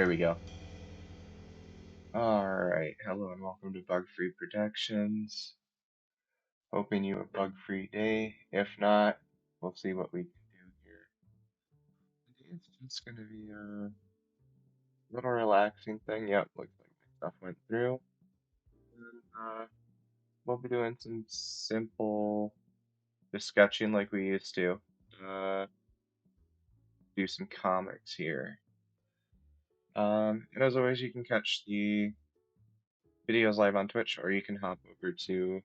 There we go. Alright, hello and welcome to Bug Free Productions. Hoping you a bug-free day. If not, we'll see what we can do here. It's just gonna be a little relaxing thing. Yep, looks like my stuff went through. And we'll be doing some simple just sketching like we used to. Do some comics here. And as always, you can catch the videos live on Twitch, or you can hop over to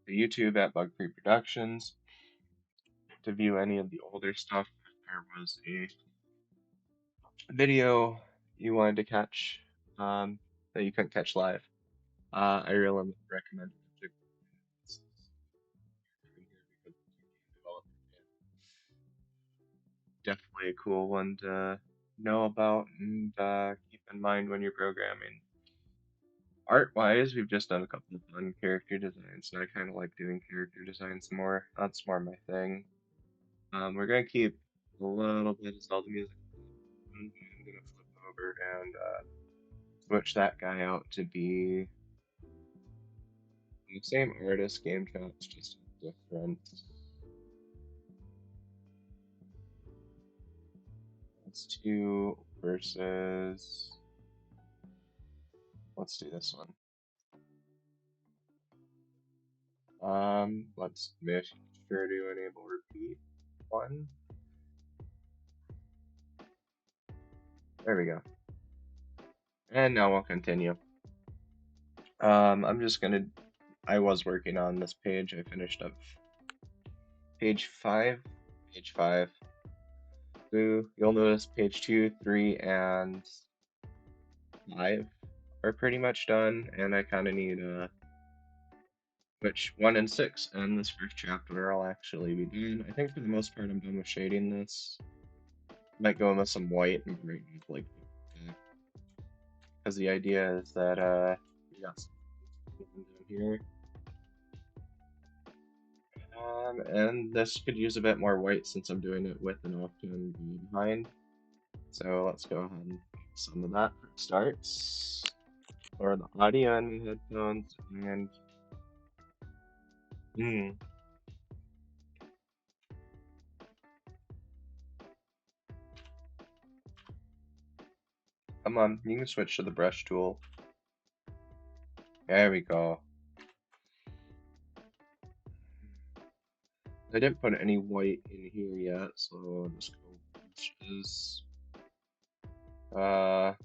the YouTube at Bug Free Productions to view any of the older stuff. If there was a video you wanted to catch that you couldn't catch live, I really recommend it. It's definitely a cool one to know about and keep in mind when you're programming. Art-wise, we've just done a couple of fun character designs, and I kind of like doing character designs more. That's more my thing. We're gonna keep a little bit of Zelda music. I'm gonna flip over and switch that guy out to be the same artist, Game Chat's just different. Let's do versus. Let's do this one. Let's make sure to enable repeat one. There we go. And now we'll continue. I'm just gonna. I was working on this page. I finished up page 5. Page 5. So you'll notice page 2, 3, and 5 are pretty much done, and I kind of need which 1 and 6 and this first chapter I'll actually be done. I think for the most part I'm done with shading this. Might go in with some white and brighten like because the idea is that we got something down here. And this could use a bit more white since I'm doing it with an off-tone behind. So let's go ahead and some of that starts. Or the audio and the headphones and come on, you can switch to the brush tool. There we go. I didn't put any white in here yet, so I'll just go brushes. And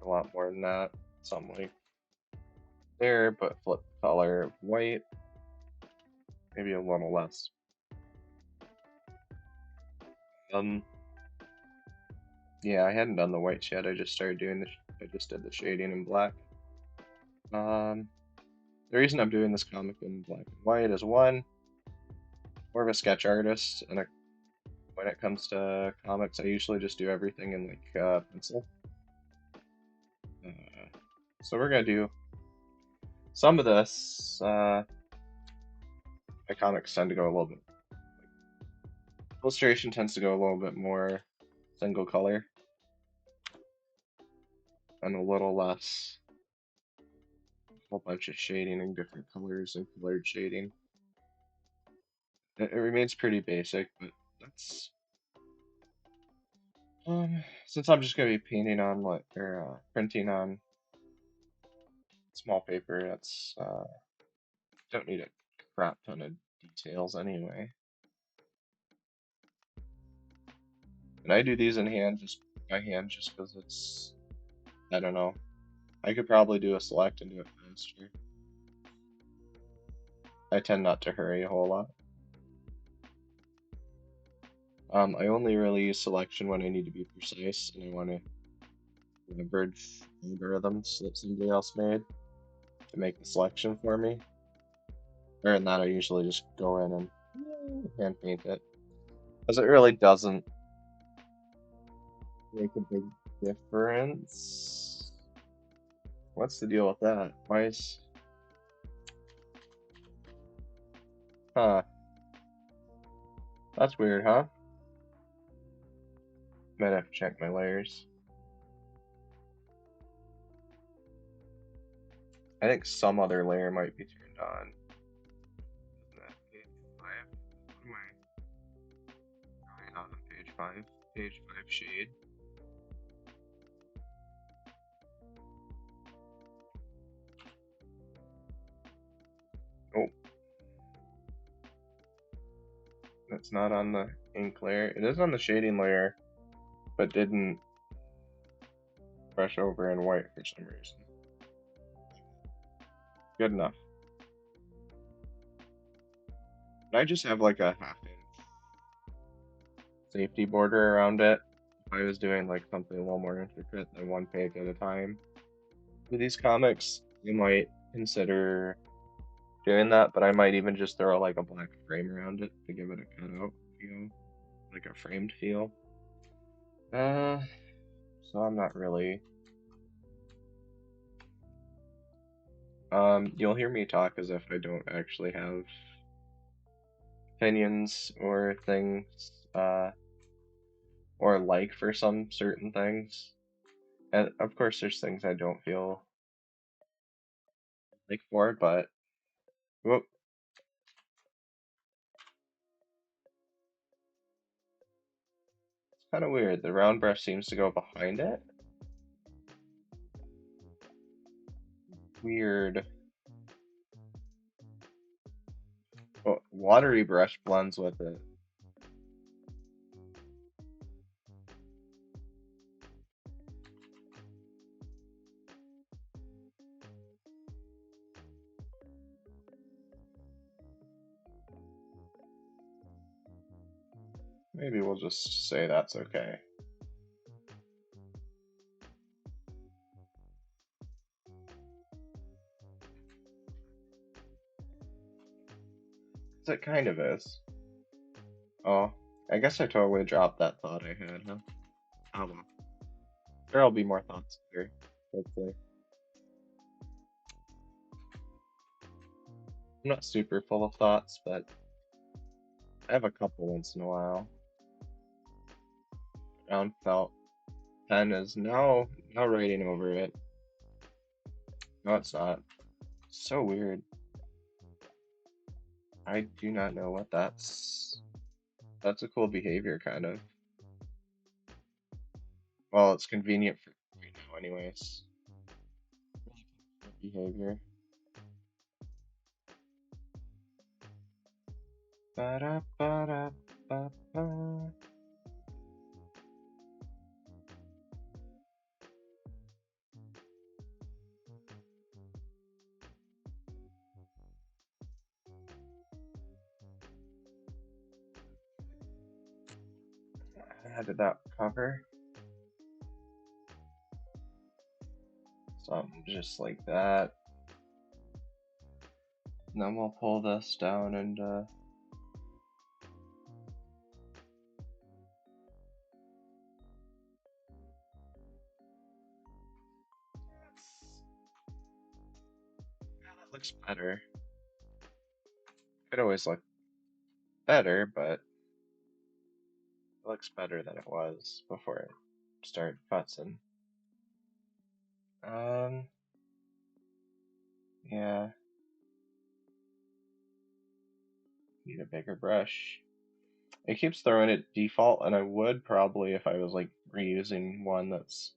a lot more than that. Something like there, but flip color white. Maybe a little less. Yeah, I hadn't done the whites yet. I just started doing I just did the shading in black. The reason I'm doing this comic in black and white is one, more of a sketch artist, and when it comes to comics, I usually just do everything in like pencil. So we're gonna do some of this. My comics tend to go a little bit. Illustration tends to go a little bit more single color and a little less. A whole bunch of shading in different colors and colored shading. It remains pretty basic, but that's since I'm just gonna be painting on printing on small paper, that's don't need a crap ton of details anyway. And I do these in hand just by hand just because it's I don't know. I could probably do a select and do it faster. I tend not to hurry a whole lot. I only really use selection when I need to be precise and I want to leverage algorithms that somebody else made to make the selection for me. Other than that, I usually just go in and hand paint it. Because it really doesn't make a big difference. What's the deal with that? Why is... Huh. That's weird, huh? Might have to check my layers. I think some other layer might be turned on. Isn't that page 5? What am I not on page 5? Page 5 shade. Oh. That's not on the ink layer. It is on the shading layer, but didn't brush over in white for some reason. Good enough. I just have like a half-inch safety border around it. If I was doing like something a little more intricate than one page at a time with these comics, you might consider doing that, but I might even just throw like a black frame around it to give it a cutout feel, like a framed feel. So I'm not really. You'll hear me talk as if I don't actually have opinions or things, or like for some certain things. And of course, there's things I don't feel like for, but whoop, it's kind of weird. The round brush seems to go behind it. Weird. Oh, watery brush blends with it. Maybe we'll just say that's okay. It kind of is. Oh, I guess I totally dropped that thought I had, huh? Oh well. There'll be more thoughts later, hopefully. I'm not super full of thoughts, but I have a couple once in a while. Round felt pen is now writing over it. No, it's not. So weird. I do not know what that's. That's a cool behavior, kind of. Well, it's convenient for right now, anyways. Behavior. Ba-da, ba-da, ba-ba. How did that cover? Something just like that. And then we'll pull this down and that looks better. Could always look better, but it looks better than it was before it started futzing. Yeah. Need a bigger brush. It keeps throwing it default, and I would probably, if I was like reusing one that's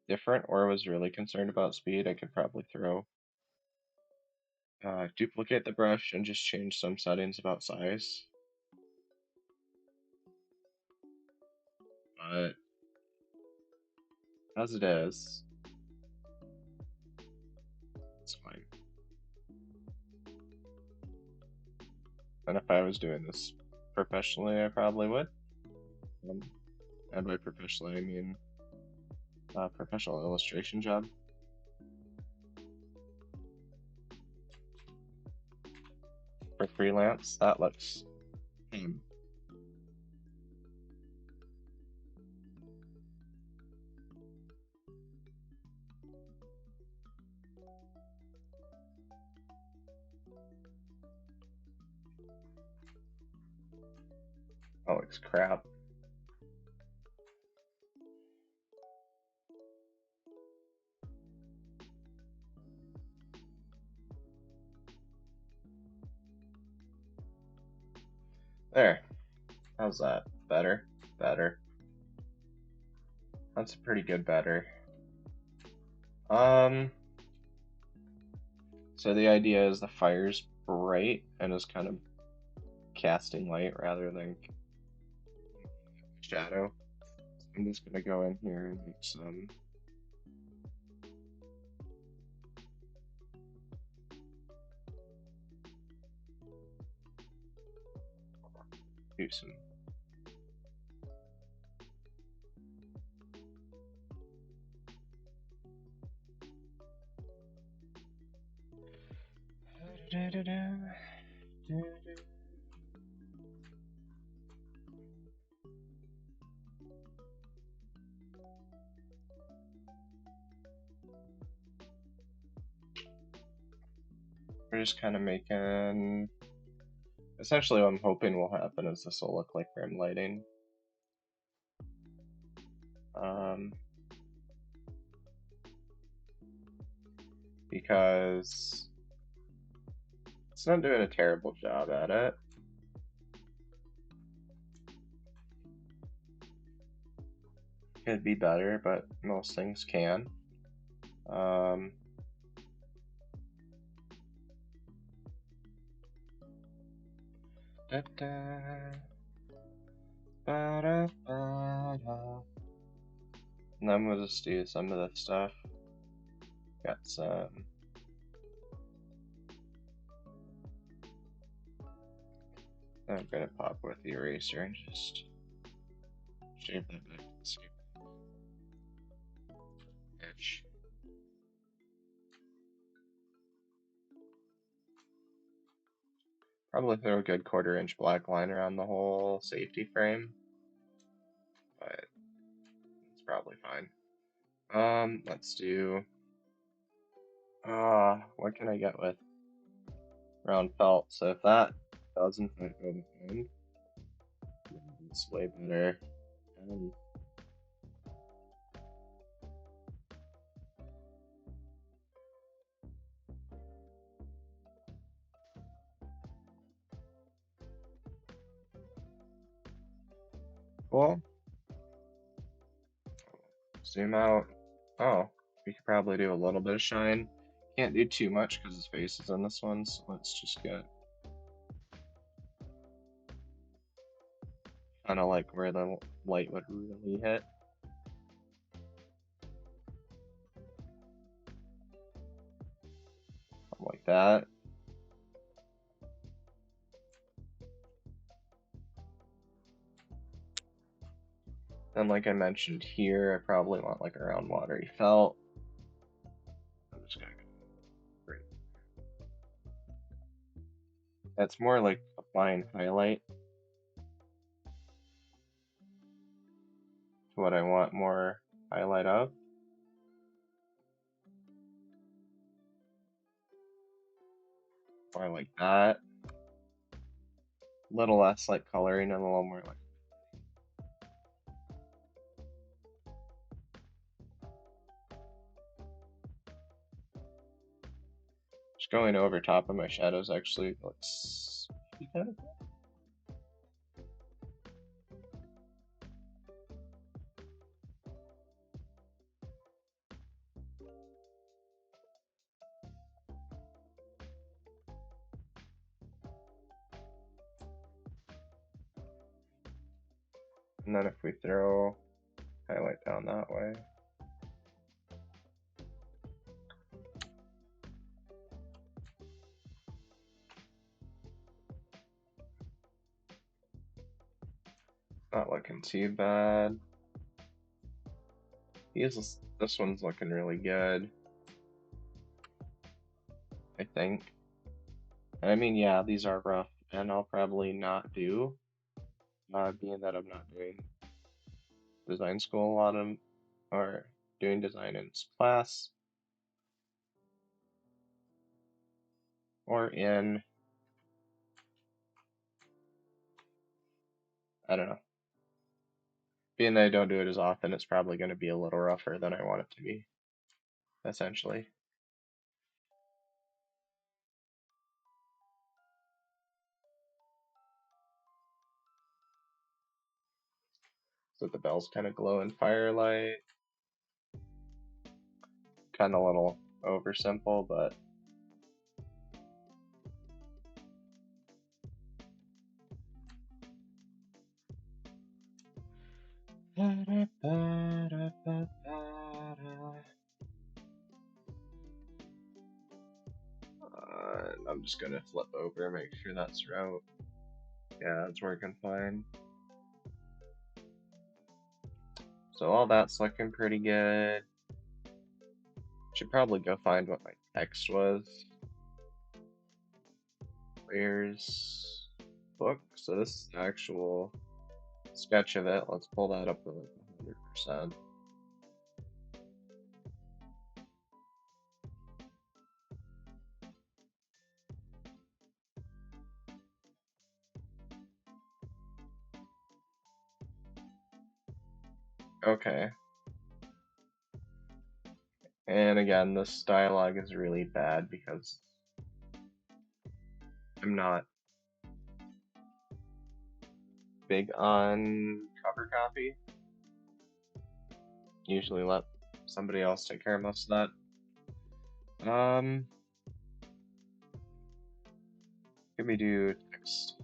different or was really concerned about speed, I could probably throw duplicate the brush and just change some settings about size. But as it is, it's fine. And if I was doing this professionally, I probably would. And by professionally, I mean professional illustration job. For freelance, that looks That looks crap. There. How's that? Better? Better. That's a pretty good better. So the idea is the fire's bright and is kind of casting light rather than shadow. I'm just gonna go in here and make some. Do some. We're just kind of making. Essentially, what I'm hoping will happen is this will look like rim lighting. Because it's not doing a terrible job at it. Could be better, but most things can. Da -da, ba -da -ba -da. And then we'll just do some of this stuff. Got some. I'm gonna pop with the eraser and just shave that back to the same edge. Probably throw a good 1/4" black line around the whole safety frame, but it's probably fine. Let's do. What can I get with round felt? So if that doesn't go behind, it's way better. Cool. Zoom out. Oh, we could probably do a little bit of shine. Can't do too much because his face is in this one, so let's just get kind of like where the light would really hit. Something like that. Then, like I mentioned here, I probably want like around watery felt. I'm just gonna go right. That's more like applying highlight to what I want more highlight of. Or like that. A little less like coloring and a little more like. Just going over top of my shadows actually looks kind of cool. And then if we throw highlight down that way. Not looking too bad. This one's looking really good, I think. I mean, yeah, these are rough, and I'll probably not do, being that I'm not doing design school a lot of, or doing design in class, or in I don't know. Being that I don't do it as often, it's probably going to be a little rougher than I want it to be, essentially. So the bells kind of glow in firelight. Kind of a little oversimple, but I'm just gonna flip over, make sure that's route. Yeah, it's working fine. So all that's looking pretty good. Should probably go find what my text was. Where's book? So this is the actual sketch of it. Let's pull that up to like 100%. Okay. And again, this dialogue is really bad because I'm not big on cover copy. Usually let somebody else take care of most of that. Can we do text?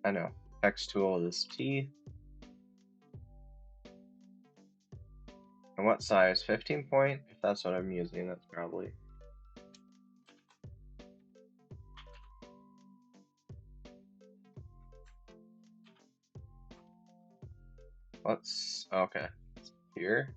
I know. Text tool is T. And what size? 15 point? If that's what I'm using, that's probably. Let's. Okay. Here.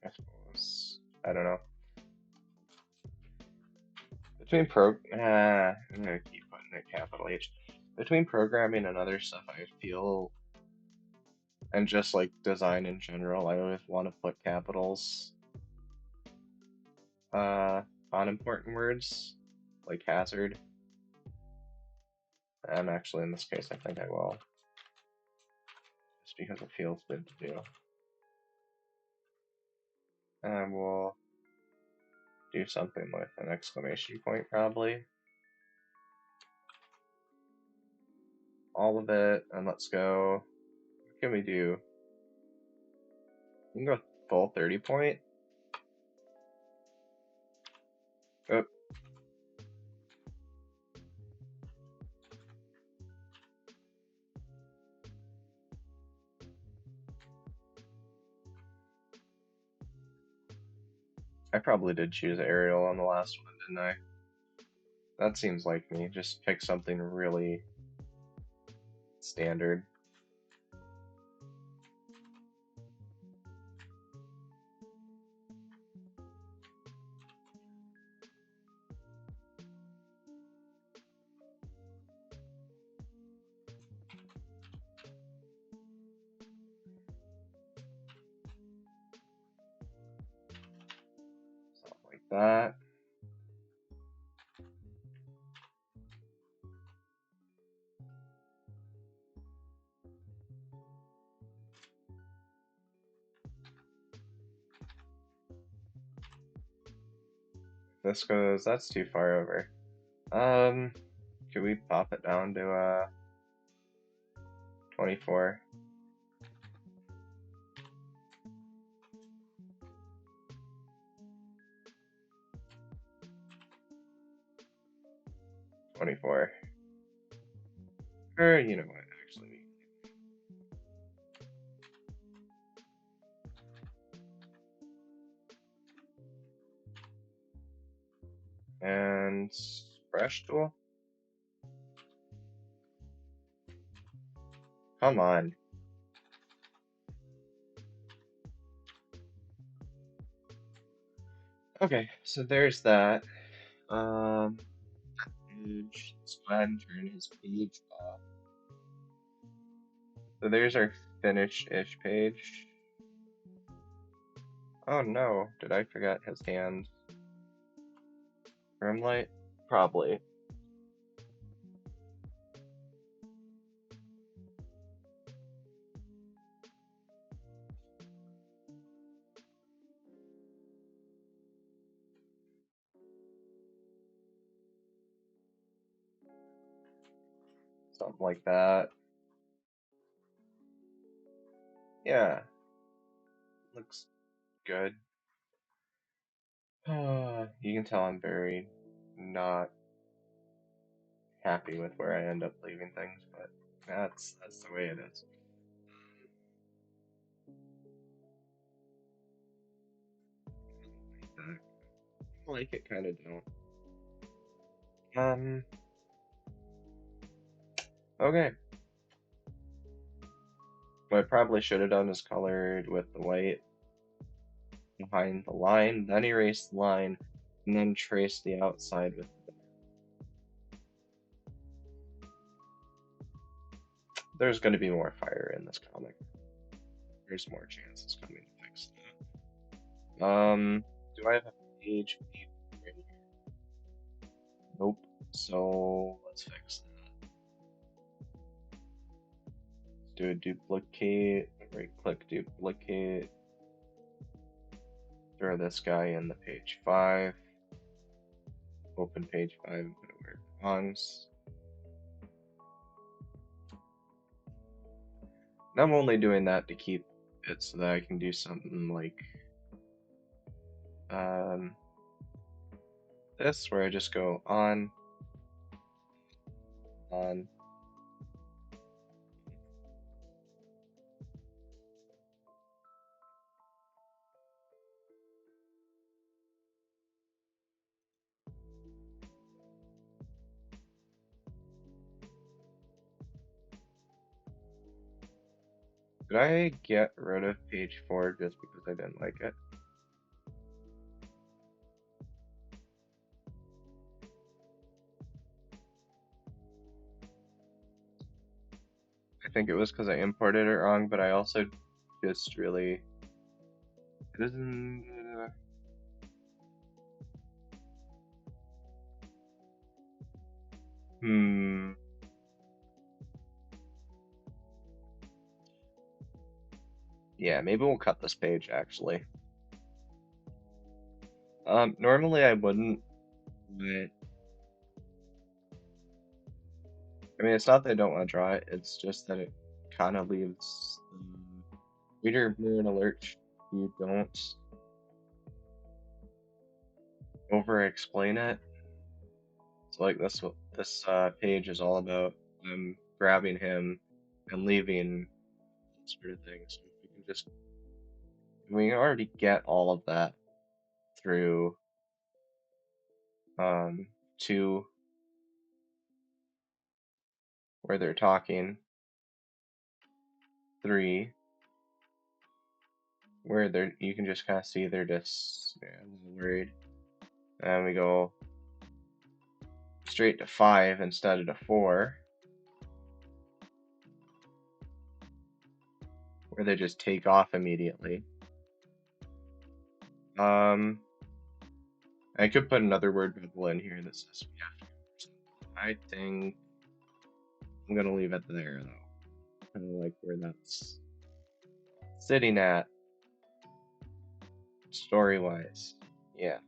I suppose. I don't know. Between I'm gonna keep putting it capital H. Between programming and other stuff, I feel, and just like design in general, I always want to put capitals on important words, like hazard. And actually, in this case, I think I will, just because it feels good to do. And we'll do something with an exclamation point, probably. All of it, and let's go. What can we do? We can go full 30 point. Oh. I probably did choose Arial on the last one, didn't I? That seems like me. Just pick something really standard. Something like that. This goes, that's too far over. Could we pop it down to 24? Or you know what, actually. And brush tool. Come on. Okay, so there's that. Um, page. Let's go ahead and turn his page off. So there's our finish-ish page. Oh no, did I forget his hand? Rim light? Probably. Something like that. Yeah, looks good. You can tell I'm very not happy with where I end up leaving things, but that's the way it is. I like it, kind of don't. Okay. What I probably should have done is colored with the white behind the line, then erase the line, and then trace the outside with the... There's going to be more fire in this comic. There's more chances coming to fix that. Do I have a page right here? Nope. So let's fix that. Let's do a duplicate. Right click, duplicate. Throw this guy in the page 5. Open page 5 and put it where it belongs. And I'm only doing that to keep it so that I can do something like this, where I just go on. Did I get rid of page 4 just because I didn't like it? I think it was because I imported it wrong, but I also just really... It doesn't... Yeah, maybe we'll cut this page, actually. Normally I wouldn't, but... I mean, it's not that I don't want to draw it, it's just that it kind of leaves the reader more in alert. You don't over-explain it. So like this page is all about grabbing him and leaving sort of thing. So we can just we already get all of that through 2 where they're talking, 3 where they're you can just kind of see they're just a little worried, and we go straight to 5 instead of to 4 where they just take off immediately. I could put another word bubble in here that says we have to. I think I'm gonna leave it there though. Kind of like where that's sitting at story-wise. Yeah.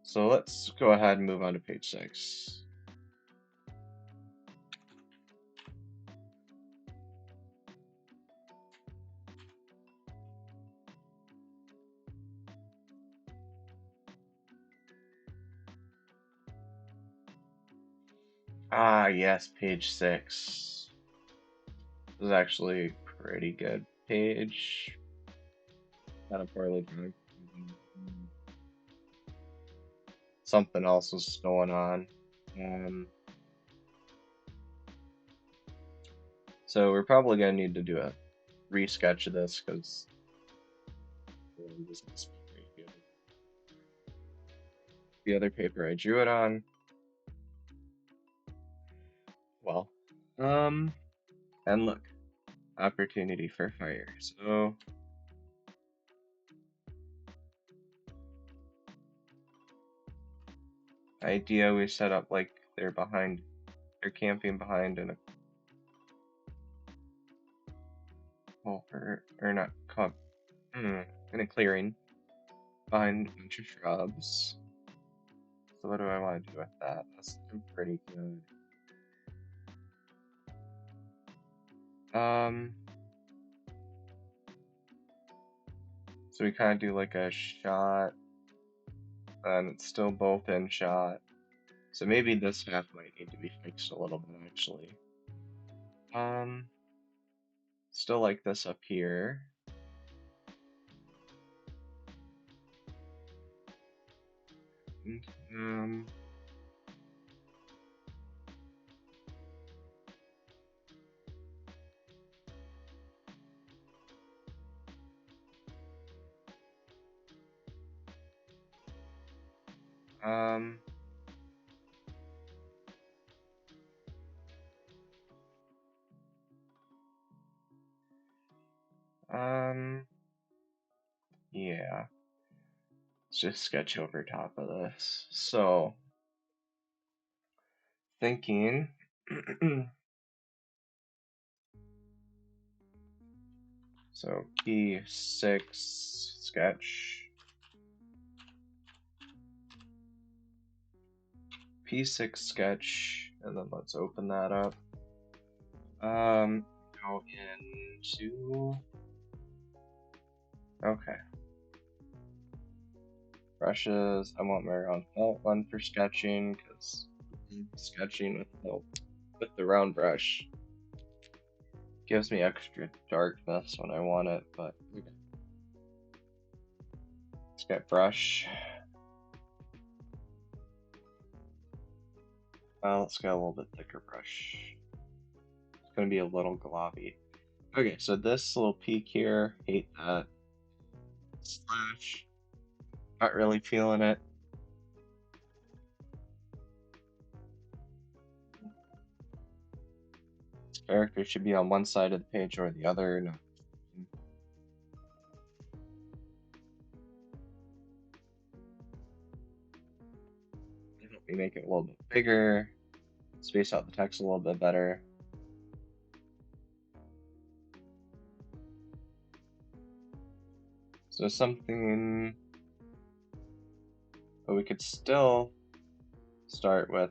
So let's go ahead and move on to page 6. Ah, yes, page 6. This is actually a pretty good page. Kind of poorly drawn. Something else was going on. So we're probably gonna need to do a resketch of this because the other paper I drew it on. Well, and look, opportunity for fire. So idea we set up like they're camping behind in a or not in a clearing behind a bunch of shrubs. So what do I want to do with that? That's pretty good. So we kind of do like a shot, and it's still both in shot. So maybe this half might need to be fixed a little bit actually. Still like this up here. And, yeah. Let's just sketch over top of this. So, thinking, so P6 sketch, P6 sketch, and then let's open that up. Go into, okay. Brushes, I want my round felt one for sketching, because sketching with the round brush gives me extra darkness when I want it, but okay. Let's get brush. Let's get a little bit thicker brush. It's gonna be a little globby. Okay, so this little peak here, hate that. Slash. Not really feeling it. This character should be on one side of the page or the other. No. Help me make it a little bit bigger. Space out the text a little bit better. So something, but we could still start with.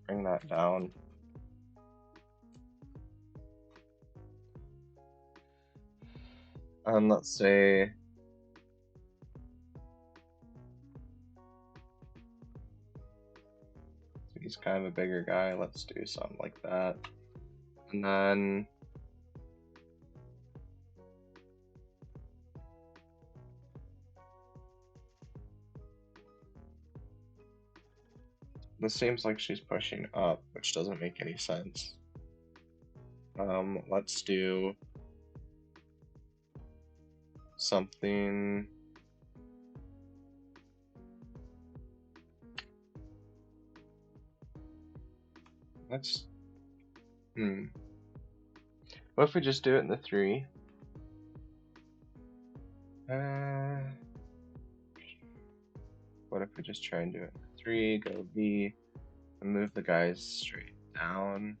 Bring that down. Let's say he's kind of a bigger guy. Let's do something like that. And then this seems like she's pushing up, which doesn't make any sense. Let's do something. Let's. What if we just do it in the 3? What if we just try and do it in the 3, go V, and move the guys straight down?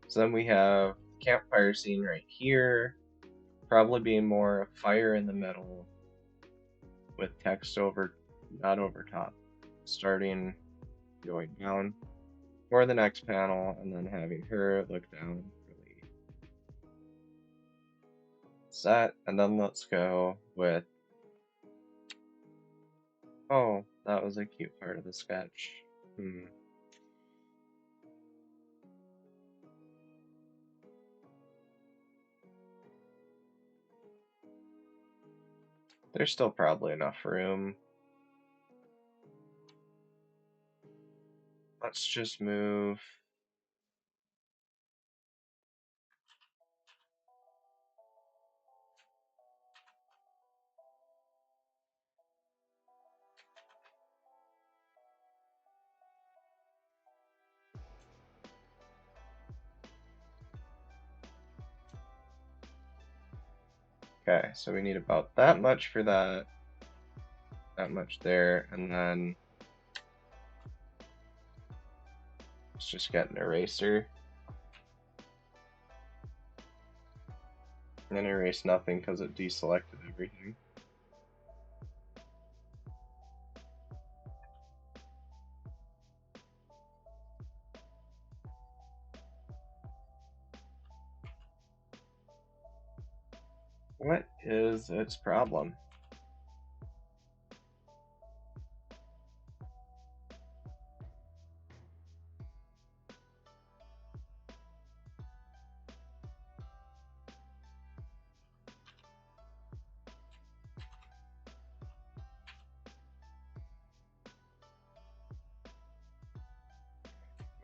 So then we have the campfire scene right here, probably being more fire in the middle with text not over top, starting going down for the next panel, and then having her look down really That, and then let's go with, oh, that was a cute part of the sketch. There's still probably enough room. Let's just move. Okay, so we need about that much for that much there, and then let's just get an eraser. And then erase nothing because it deselected everything. What is its problem?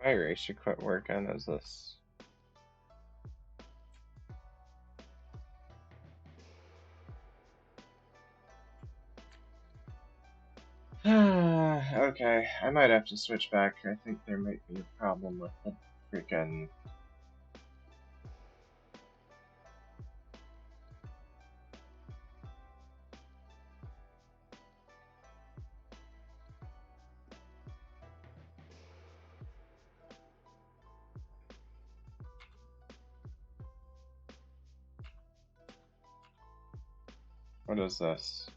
My eraser quit working. Is this? Okay, I might have to switch back. I think there might be a problem with the freaking. What is this?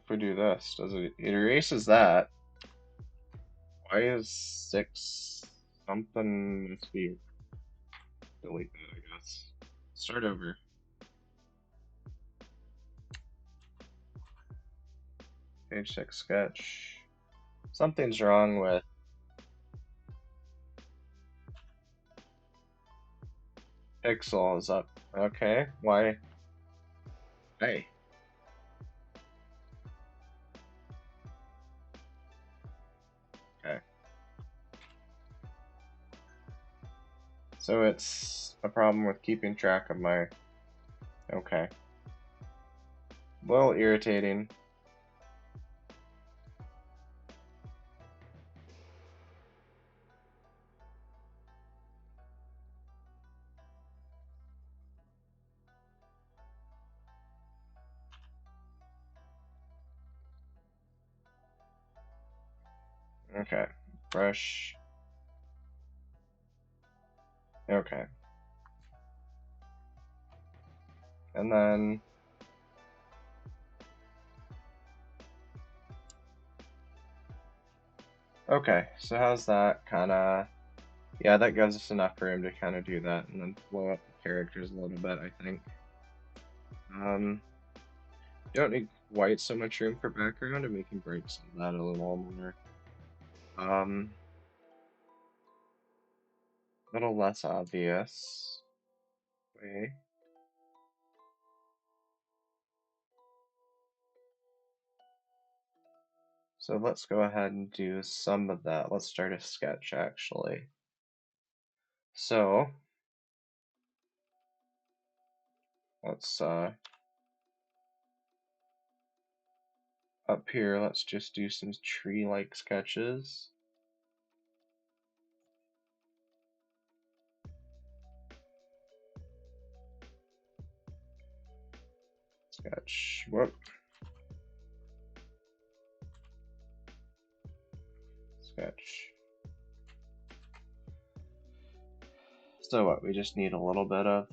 If we do this, does it erases that? Why is 6 something? Must be delete that, I guess. Start over. Page 6 sketch. Something's wrong with. Pixel is up. Okay, why? Hey. Okay. So it's a problem with keeping track of my. Okay. A little irritating. Okay. Brush. Okay. And then. Okay, so how's that kinda. Yeah, that gives us enough room to kind of do that and then blow up the characters a little bit, I think. You don't need quite so much room for background, and we can break some of that a little more. A little less obvious. Way. So let's go ahead and do some of that. Let's start a sketch, actually. So, let's, up here, let's just do some tree-like sketches. Sketch, whoop. Sketch. So what, we just need a little bit of.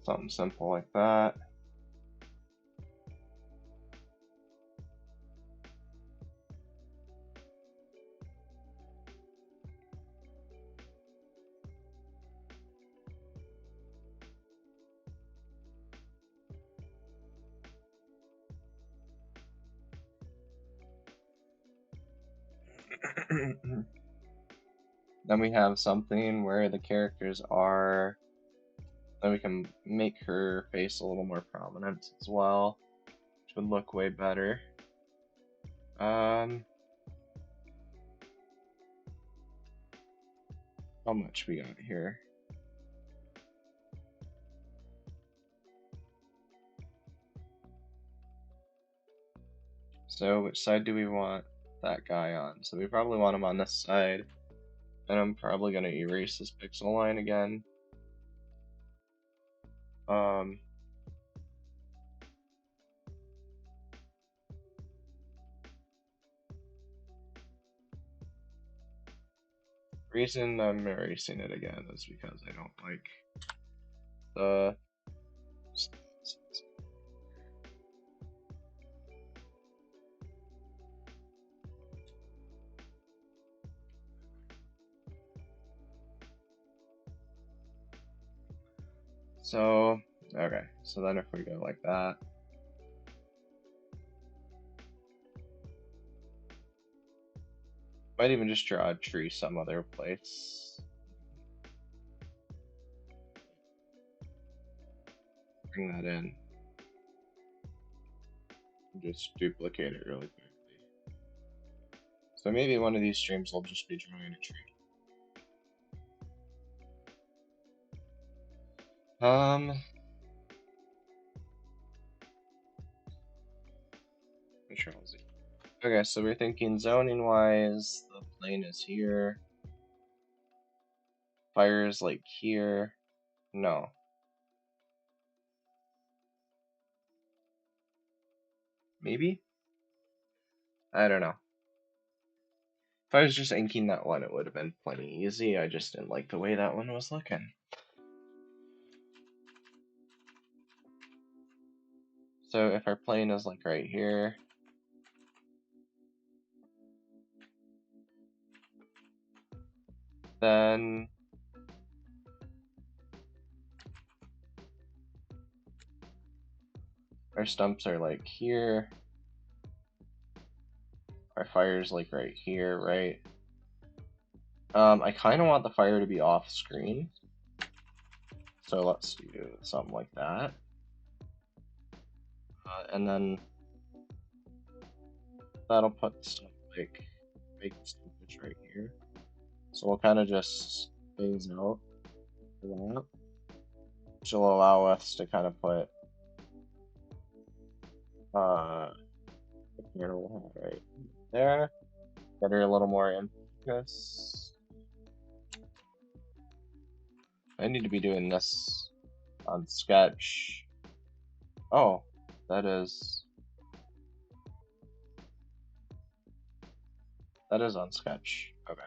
Something simple like that. Then we have something where the characters are, then we can make her face a little more prominent as well, which would look way better. How much we got here? So which side do we want that guy on? So we probably want him on this side. And I'm probably gonna erase this pixel line again. Reason I'm erasing it again is because I don't like the so okay, so then if we go like that, might even just draw a tree some other place. Bring that in. Just duplicate it really quickly. So maybe one of these streams will just be drawing a tree. Control Z. Okay, so we're thinking zoning wise, the plane is here. Fire is like here. No. Maybe? I don't know. If I was just inking that one, it would have been plenty easy. I just didn't like the way that one was looking. So if our plane is like right here, then our stumps are like here. Our fire's like right here, right? I kind of want the fire to be off screen. So let's do something like that. And then that'll put stuff like make stuff right here. So we'll kind of just phase out that, which will allow us to kind of put here we'll have right there. Get her a little more in focus. I need to be doing this on sketch. Oh, that is on sketch. Okay.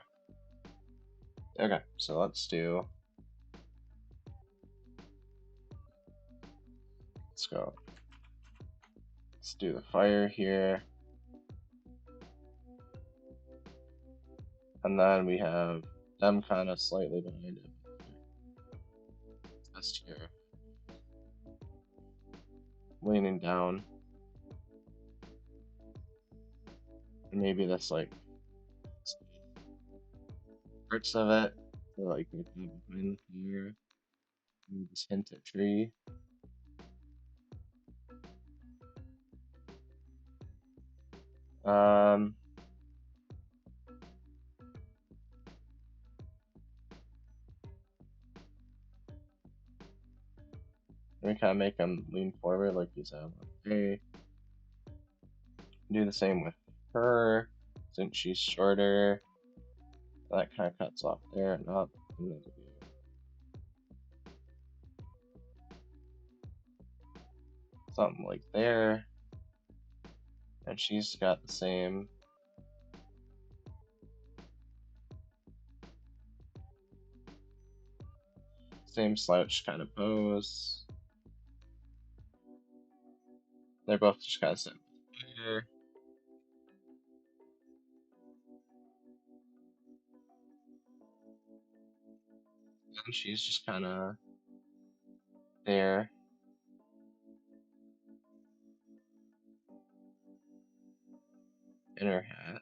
Okay, so let's go. Let's do the fire here. And then we have them kind of slightly behind it. Just here. Leaning down. And maybe that's like parts of it. So like maybe behind here. Maybe just hint at tree. We kind of make them lean forward like these have. Okay. Do the same with her, since she's shorter. That kind of cuts off there and up. Something like there. And she's got the same slouch kind of pose. They're both just kind of set here. And she's just kind of there. In her hat.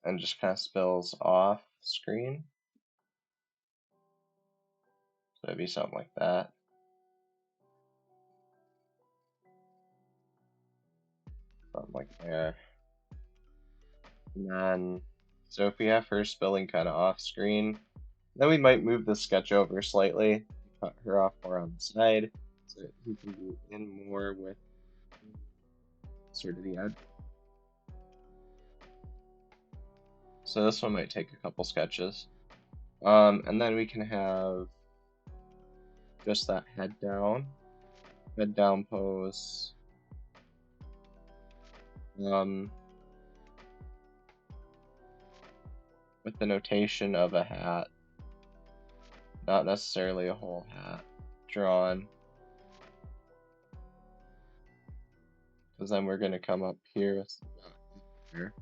And just kind of spills off screen. So it'd be something like that. Something like there. And then, so if we have her spilling kind of off screen, then we might move the sketch over slightly, cut her off more on the side, so we can do in more with sort of the edge. So this one might take a couple sketches. And then we can have just that head down pose. With the notation of a hat, not necessarily a whole hat drawn. Because then we're going to come up here with here.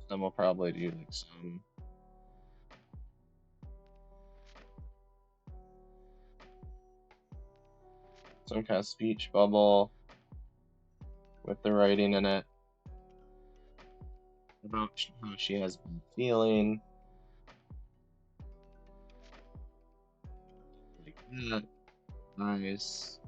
Then we'll probably do like some kind of speech bubble with the writing in it about how she has been feeling. Like that. Nice.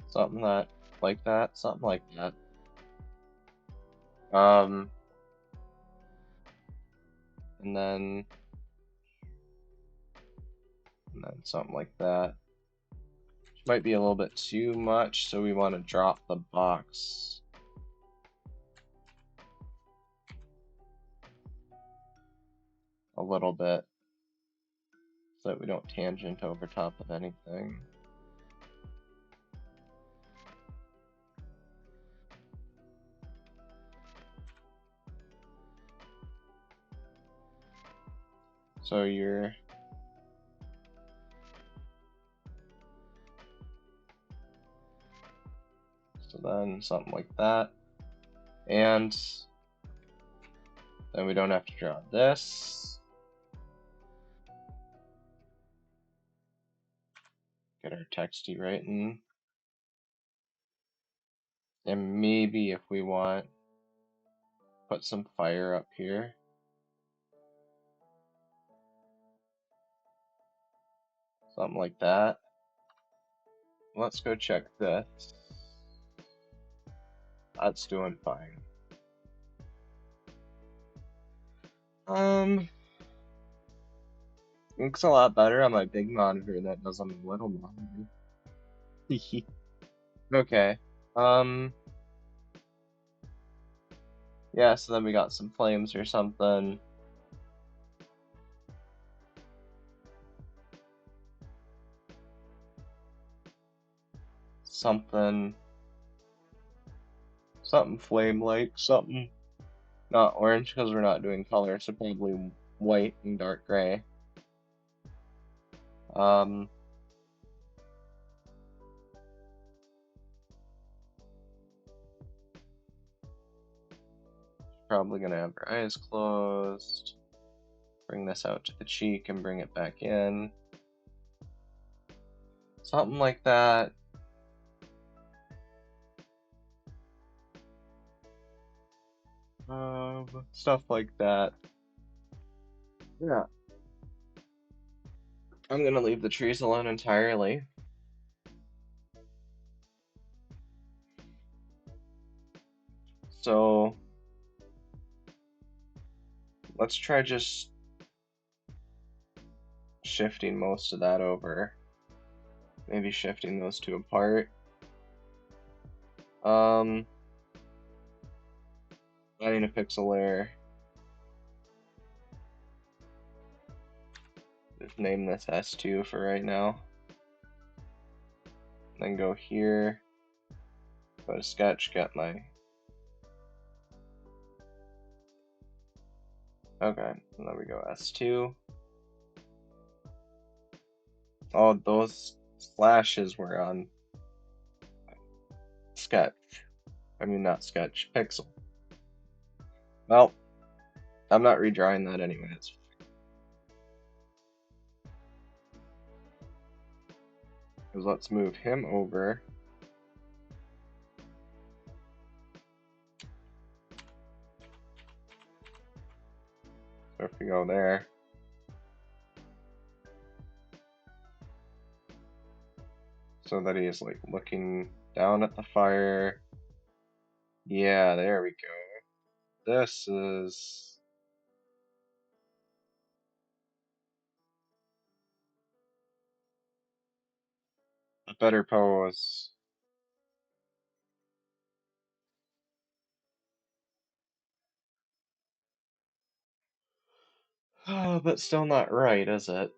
Something that, like that, something like that. And then something like that. Which might be a little bit too much, so we want to drop the box a little bit so that we don't tangent over top of anything. So then something like that. And then we don't have to draw this. Get our texty writing. And maybe if we want, put some fire up here. Something like that. Let's go check this. That's doing fine. Looks a lot better on my big monitor than it does on the little monitor. Okay. Yeah, so then we got some flames or something. Something flame-like, something not orange because we're not doing color, so probably white and dark gray. Probably gonna have her eyes closed. Bring this out to the cheek and bring it back in. Something like that. Stuff like that. Yeah. I'm gonna leave the trees alone entirely. So let's try just shifting most of that over. Maybe shifting those two apart. Adding a pixel layer. Just name this S2 for right now. Then go here, go to sketch, get my... Okay, and there we go, S2. Oh, those slashes were on sketch. I mean, not sketch, pixel. Well, I'm not redrawing that anyways. Because let's move him over. So if we go there, so that he's like looking down at the fire. Yeah, there we go. This is a better pose. Oh, but still not right, is it?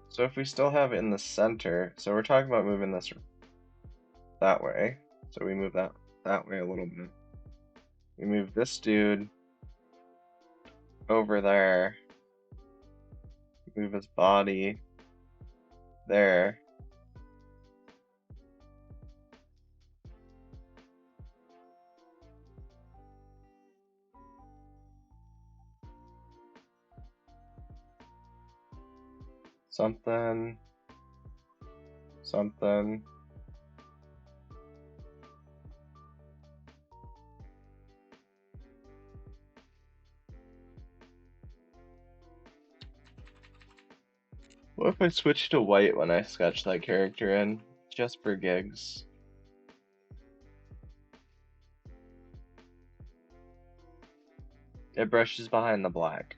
So if we still have it in the center, so we're talking about moving this that way. So we move that way a little bit. We move this dude over there. Move his body there. Something. Something. What if I switch to white when I sketch that character in? Just for gigs. It brushes behind the black.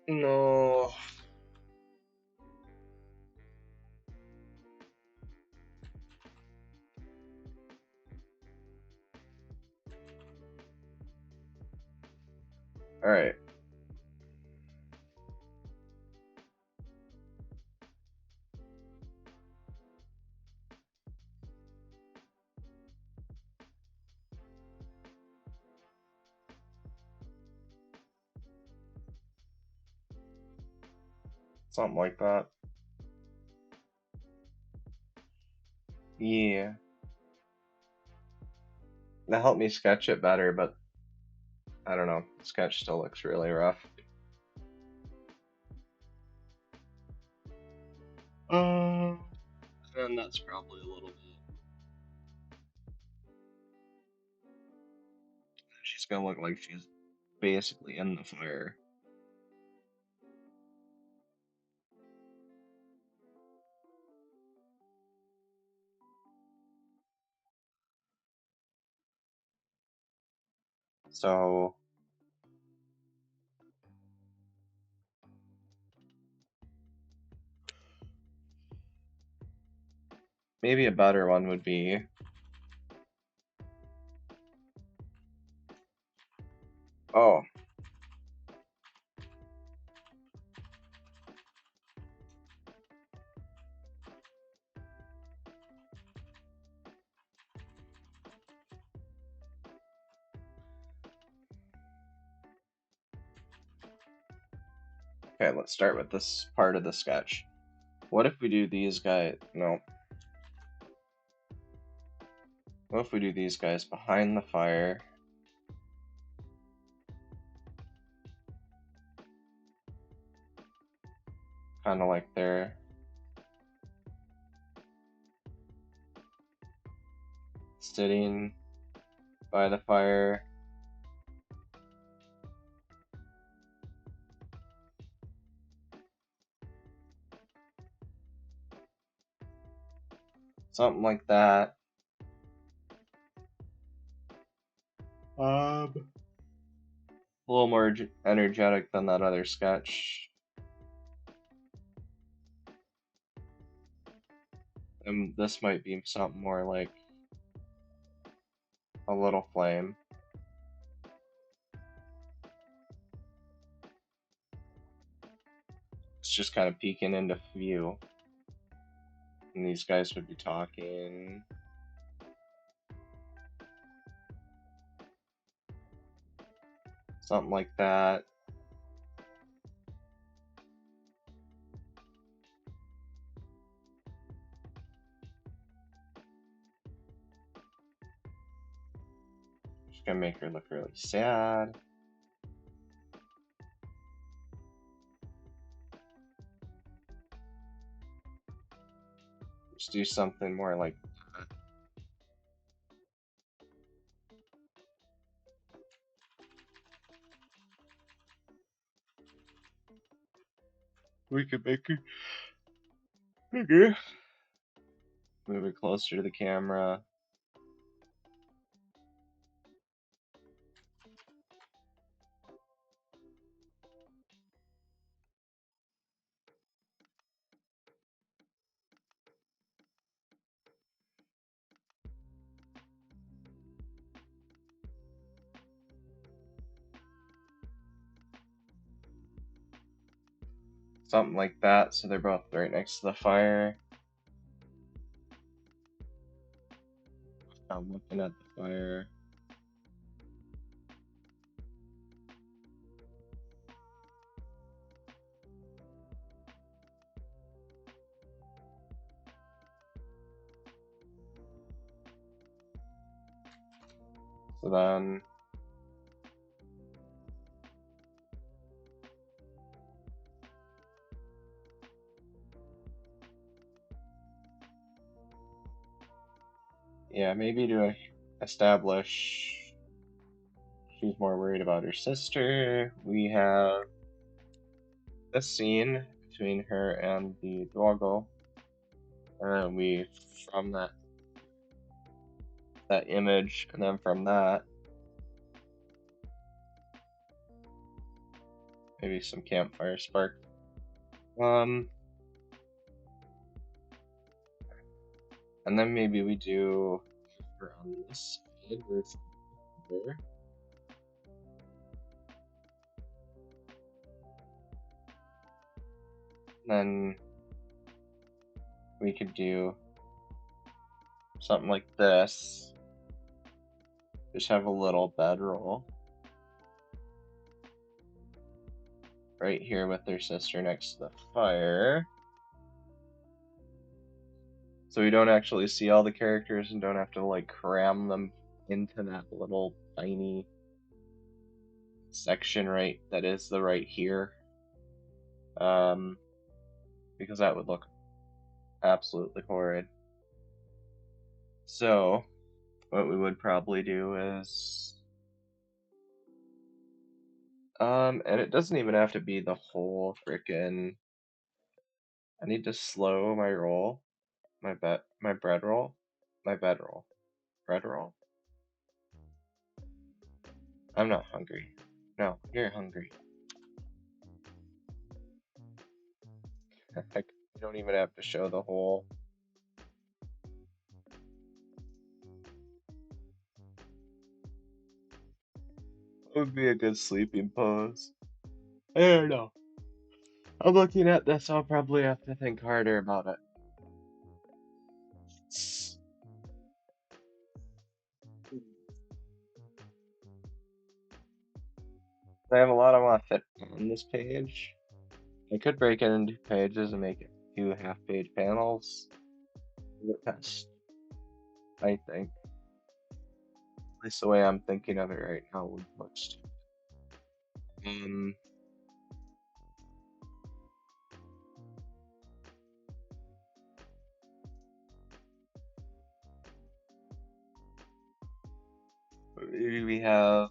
No. Alright. Something like that. Yeah. That helped me sketch it better, but I don't know. The sketch still looks really rough. And that's probably a little bit. She's gonna look like she's basically in the fire. So maybe a better one would be oh. Okay, let's start with this part of the sketch. What if we do these guys? No. What if we do these guys behind the fire? Kind of like they're sitting by the fire. Something like that. A little more energetic than that other sketch. This might be something more like a little flame. It's just kind of peeking into view. And these guys would be talking. Something like that. Just gonna make her look really sad. Just do something more like that. We could make her bigger. Move it closer to the camera. Something like that, so they're both right next to the fire. I'm looking at the fire. So then yeah, maybe to establish she's more worried about her sister, we have this scene between her and the doggo. And we from that image, and then from that maybe some campfire spark. And then maybe we do her on this side versus there. Then we could do something like this. Just have a little bedroll right here with their sister next to the fire. So we don't actually see all the characters and don't have to like cram them into that little tiny section right that is the right here. Because that would look absolutely horrid. So what we would probably do is and it doesn't even have to be the whole frickin' I need to slow my roll. My bread roll. My bedroll. Bread roll? I'm not hungry. No, you're hungry. You don't even have to show the whole. It would be a good sleeping pose. I don't know. I'm looking at this, I'll probably have to think harder about it. I have a lot I want to fit on this page. I could break it into pages and make it 2 half-page panels. The test, I think. At least the way I'm thinking of it right now would look stupid. Maybe we have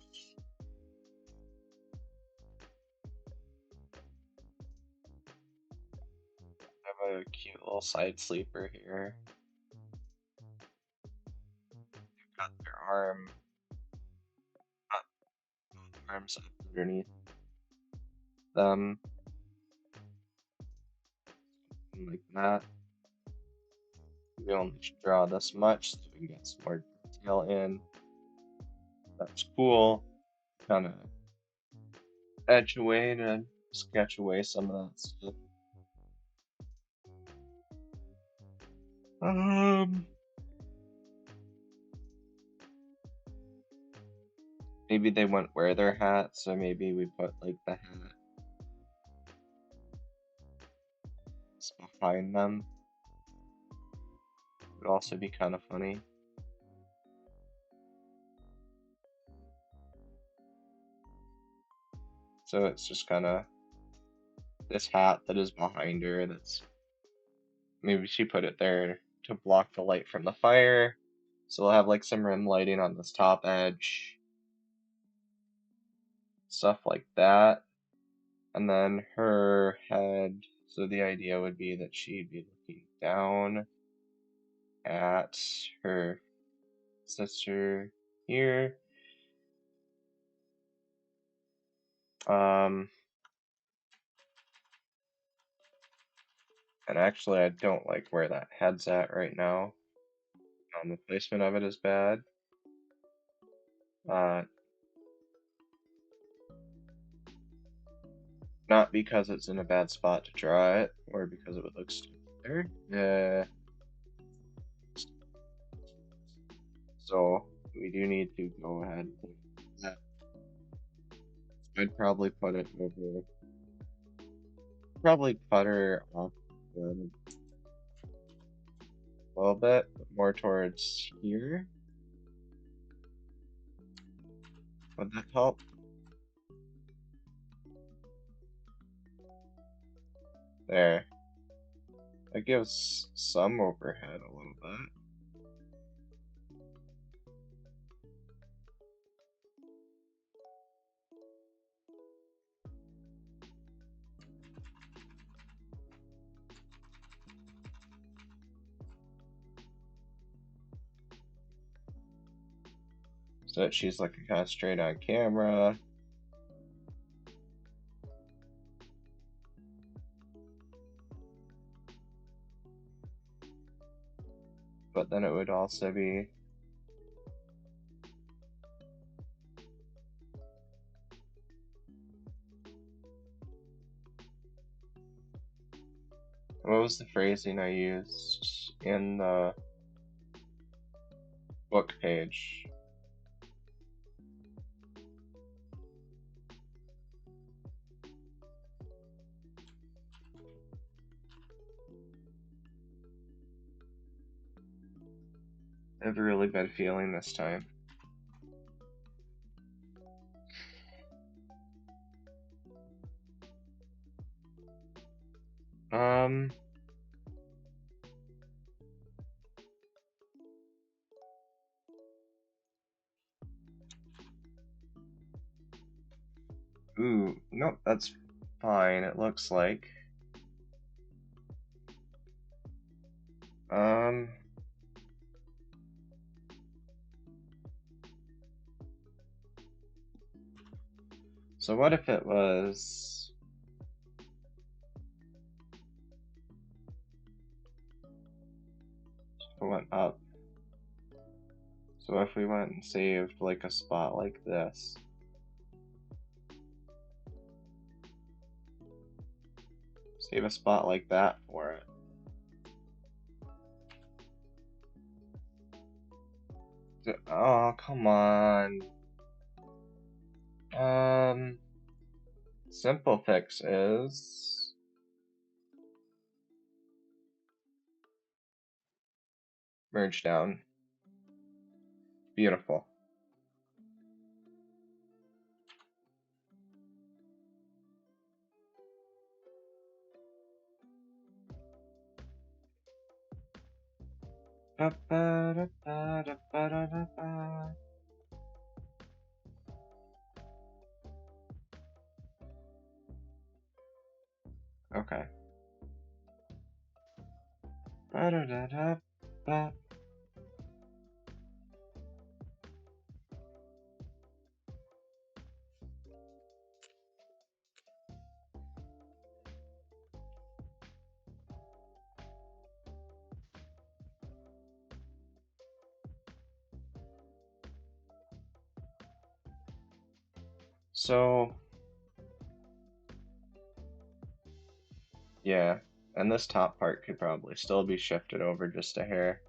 a cute little side sleeper here. Got their arms up underneath them, like that. We only draw this much so we can get some more detail in. That's cool. Kind of etch away to sketch away some of that stuff. Maybe they wouldn't wear their hat, so maybe we put like the hat behind them. Would also be kind of funny. So it's just kind of this hat that is behind her. That's maybe she put it there to block the light from the fire. So we'll have like some rim lighting on this top edge. Stuff like that. And then her head. So the idea would be that she'd be looking down at her sister here. And actually I don't like where that head's at right now. The placement of it is bad. Not because it's in a bad spot to draw it, or because it would look stupid there. So we do need to go ahead and put that. I'd probably put it over. Probably putter off a little bit more towards here. Would that help? There. That gives some overhead a little bit. So that she's looking kind of straight on camera. But then it would also be what was the phrasing I used in the book page? I have a really bad feeling this time. Ooh, nope, that's fine, it looks like. So what if it was... It went up. So if we went and saved like a spot like this. Save a spot like that for it. Oh, come on. Simple fix is... merge down. Beautiful. Okay. So, yeah, and this top part could probably still be shifted over just a hair.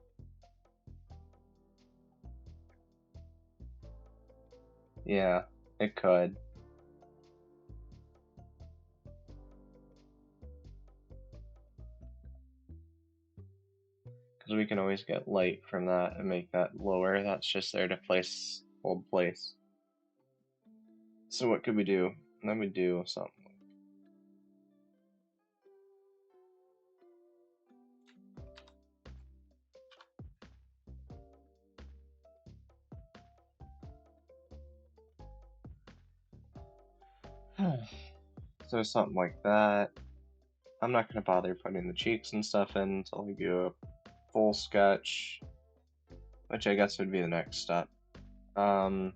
Yeah, it could. Because we can always get light from that and make that lower. That's just there to hold place. So what could we do? Let me do something. So something like that. I'm not gonna bother putting the cheeks and stuff in until we do a full sketch, which I guess would be the next step. Um,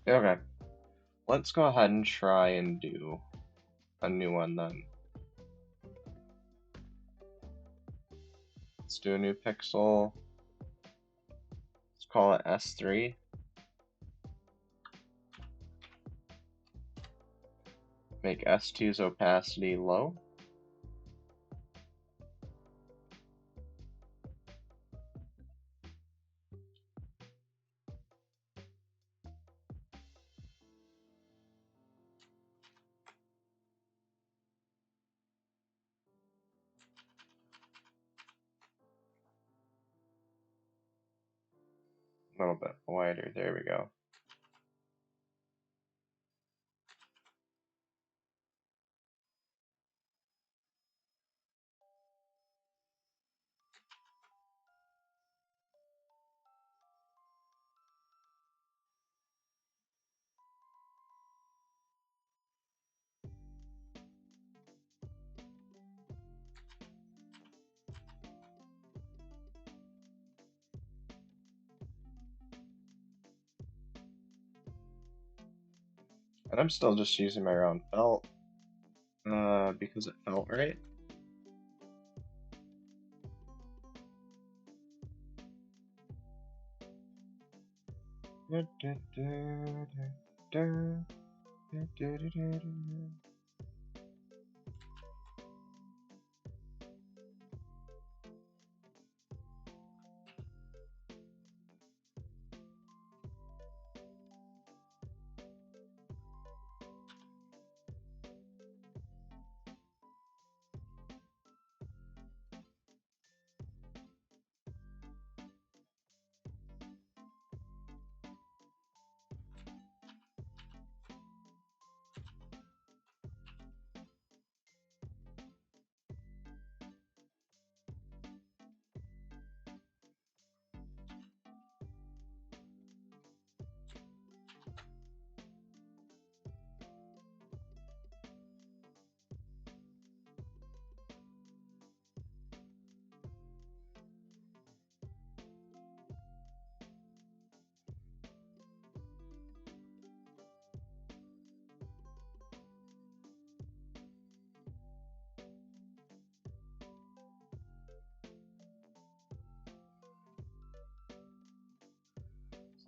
okay, let's go ahead and try and do a new one then. Let's do a new pixel. Let's call it S3. Make S2's opacity low. A little bit wider. There we go. And I'm still just using my round felt because it felt right.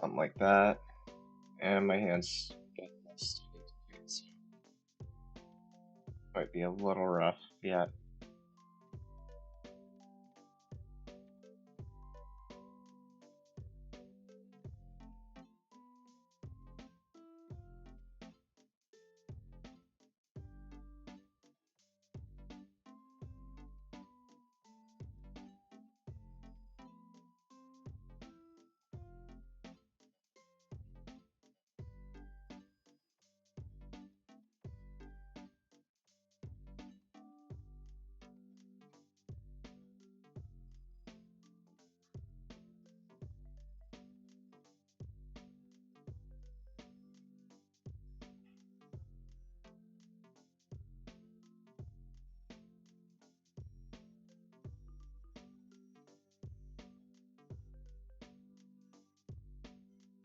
Something like that. And my hands get this. Might be a little rough yet.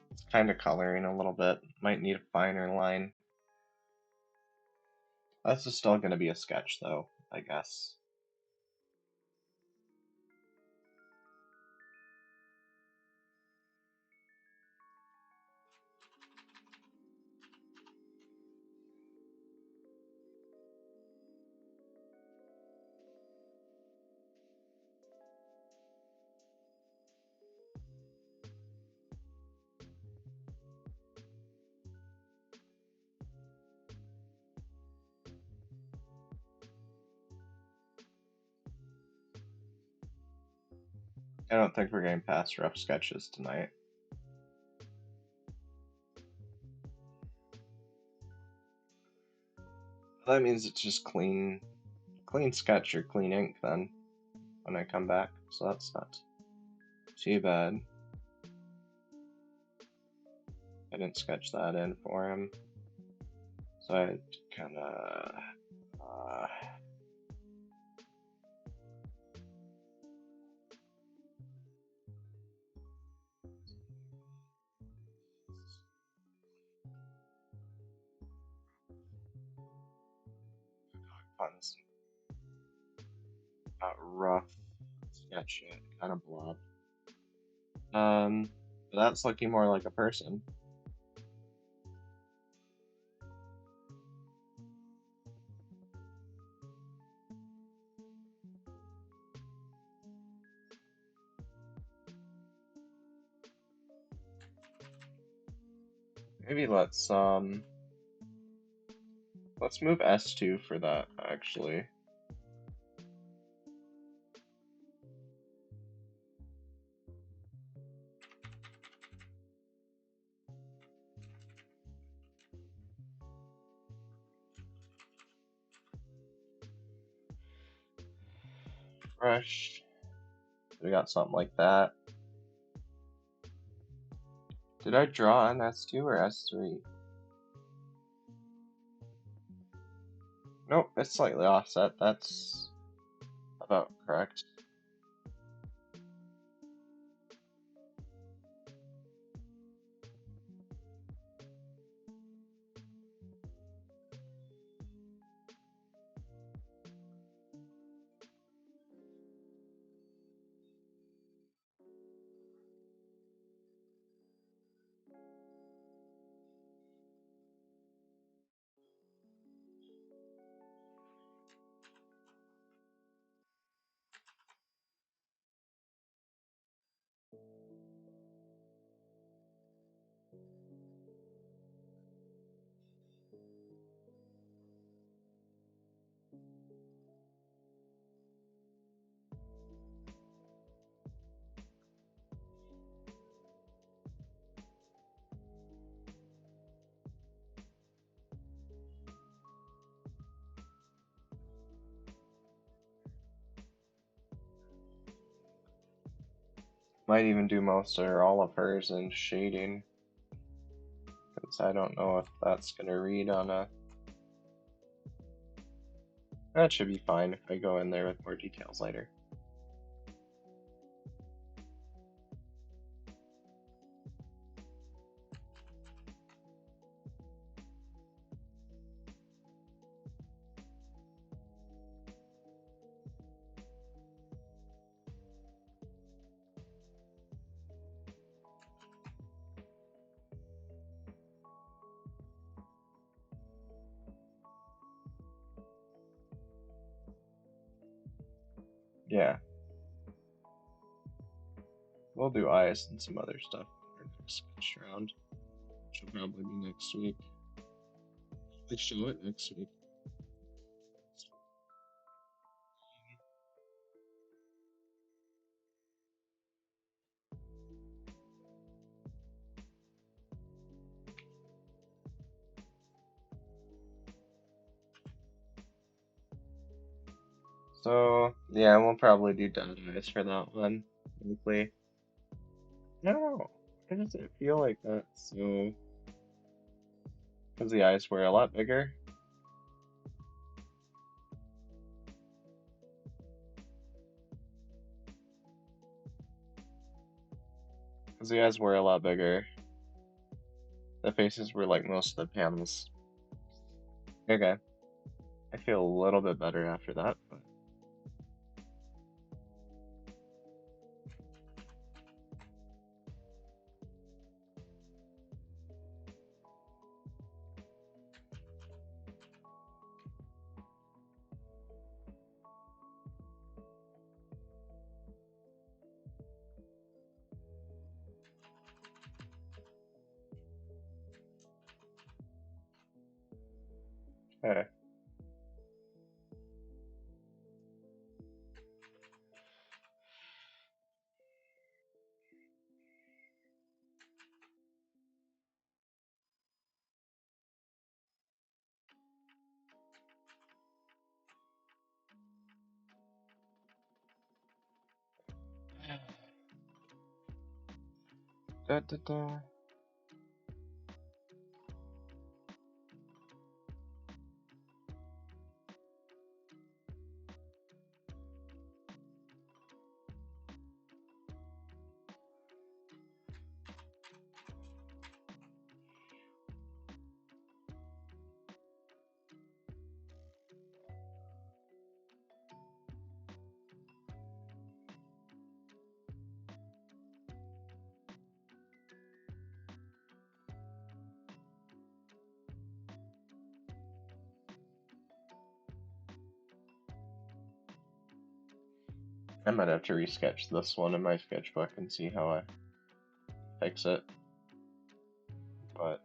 It's kind of coloring a little bit. Might need a finer line. This is still going to be a sketch, though, I guess. I don't think we're getting past rough sketches tonight. That means it's just clean sketch or clean ink then when I come back, so that's not too bad. I didn't sketch that in for him, so I kind of puns, rough sketch it, kind of blob. That's looking more like a person. Maybe let's move S2 for that actually. Fresh. We got something like that. Did I draw on S2 or S3? Nope, it's slightly offset. That's about correct. Might even do most or all of hers in shading, because I don't know if that's gonna read on a. That should be fine if I go in there with more details later. Yeah. We'll do eyes and some other stuff in our next sketch round, which will probably be next week. They show it next week. So yeah, we'll probably do dot eyes for that one, likely. No, why does it feel like that? So, because the eyes were a lot bigger. Because the eyes were a lot bigger. The faces were like most of the panels. Okay. I feel a little bit better after that, but okay. Da, da, da. I might have to resketch this one in my sketchbook and see how I fix it. But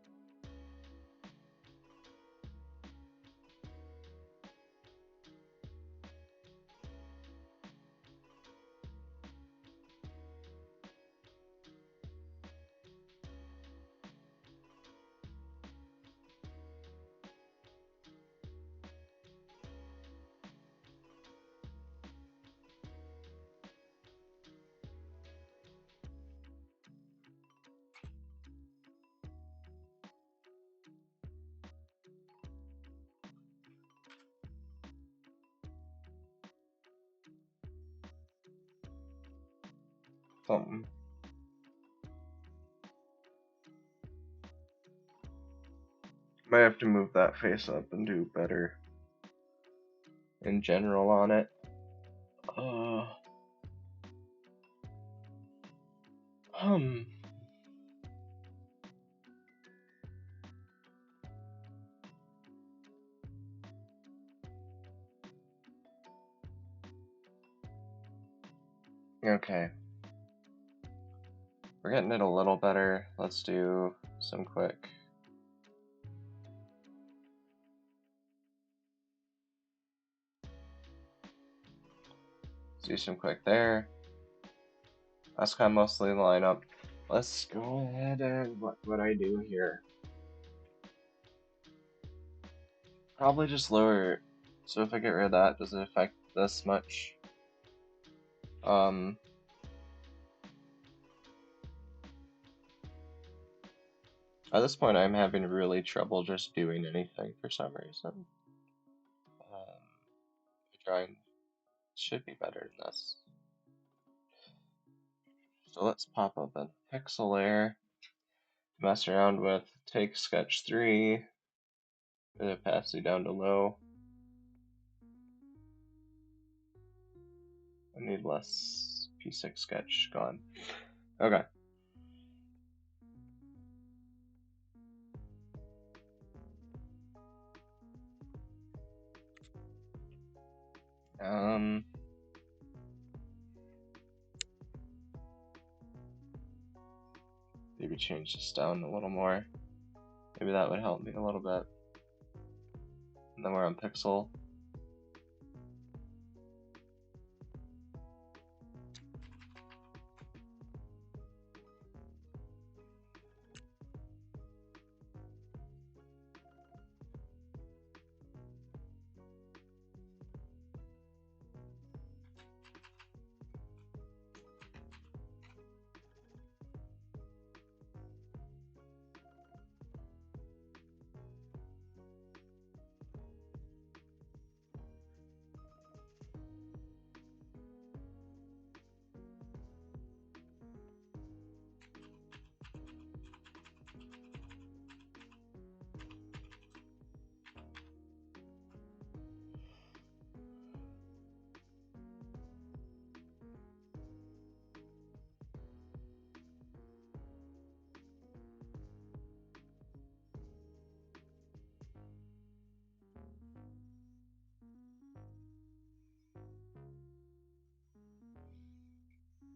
something. Might have to move that face up and do better in general on it. Uh, um, okay. We're getting it a little better. Let's do some quick. Let's do some quick there. That's kind of mostly the lineup. Let's go ahead and what I do here. Probably just lower. So if I get rid of that, does it affect this much? At this point, I'm having really trouble just doing anything for some reason. The drawing should be better than this. So let's pop up a pixel layer, mess around with, take sketch 3, the opacity down to low. I need less P6 sketch gone. Okay. Maybe change this down a little more. Maybe that would help me a little bit. And then we're on pixel.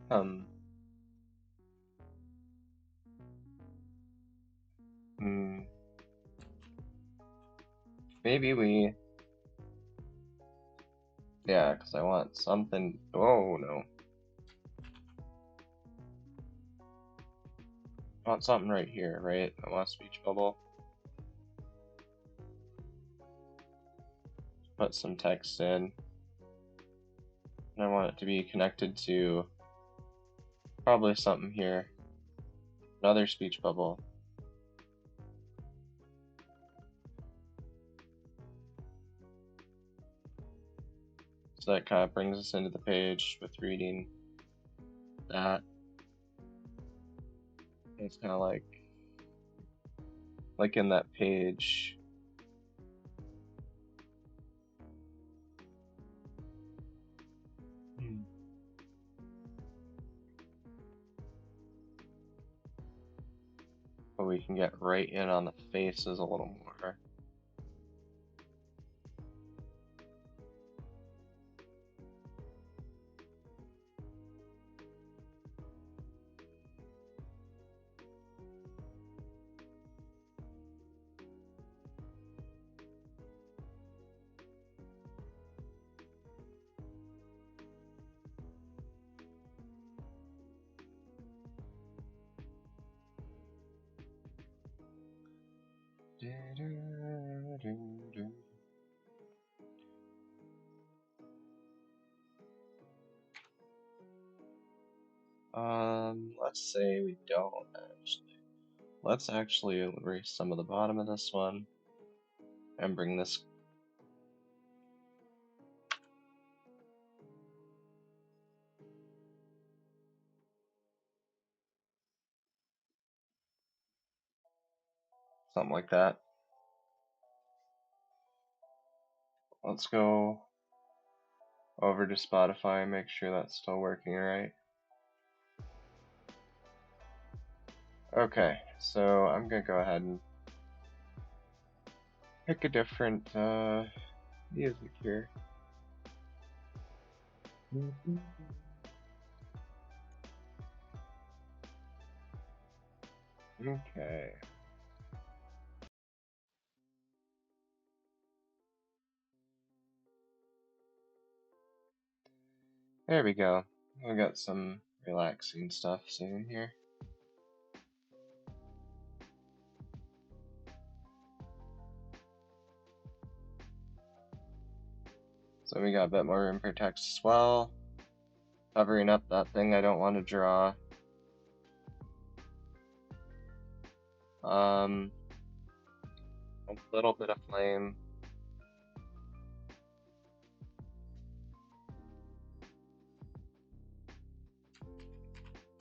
Um, hmm, maybe we, yeah, because I want something. Oh no, I want something right here, right? I want a speech bubble. Put some text in. And I want it to be connected to probably something here. Another speech bubble. So that kind of brings us into the page with reading that. It's kind of like in that page. But we can get right in on the faces a little more. Let's say we don't actually. Let's actually erase some of the bottom of this one and bring this. Something like that. Let's go over to Spotify and make sure that's still working right. Okay, so I'm gonna go ahead and pick a different music here. Okay. There we go. We got some relaxing stuff soon here. So we got a bit more room for text as well. Covering up that thing I don't want to draw. A little bit of flame.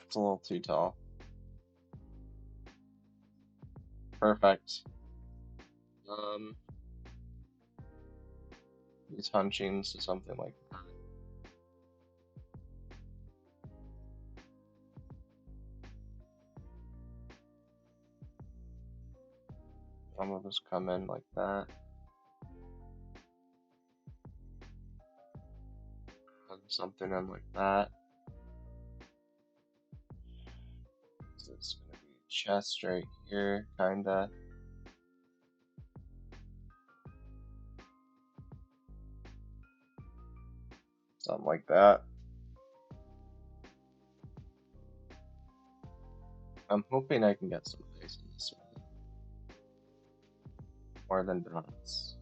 It's a little too tall. Perfect. These hunchings to something like that. Some will just come in like that. And something in like that. So it's gonna be chest right here, kinda. Something like that. I'm hoping I can get some face in this one. More than dots.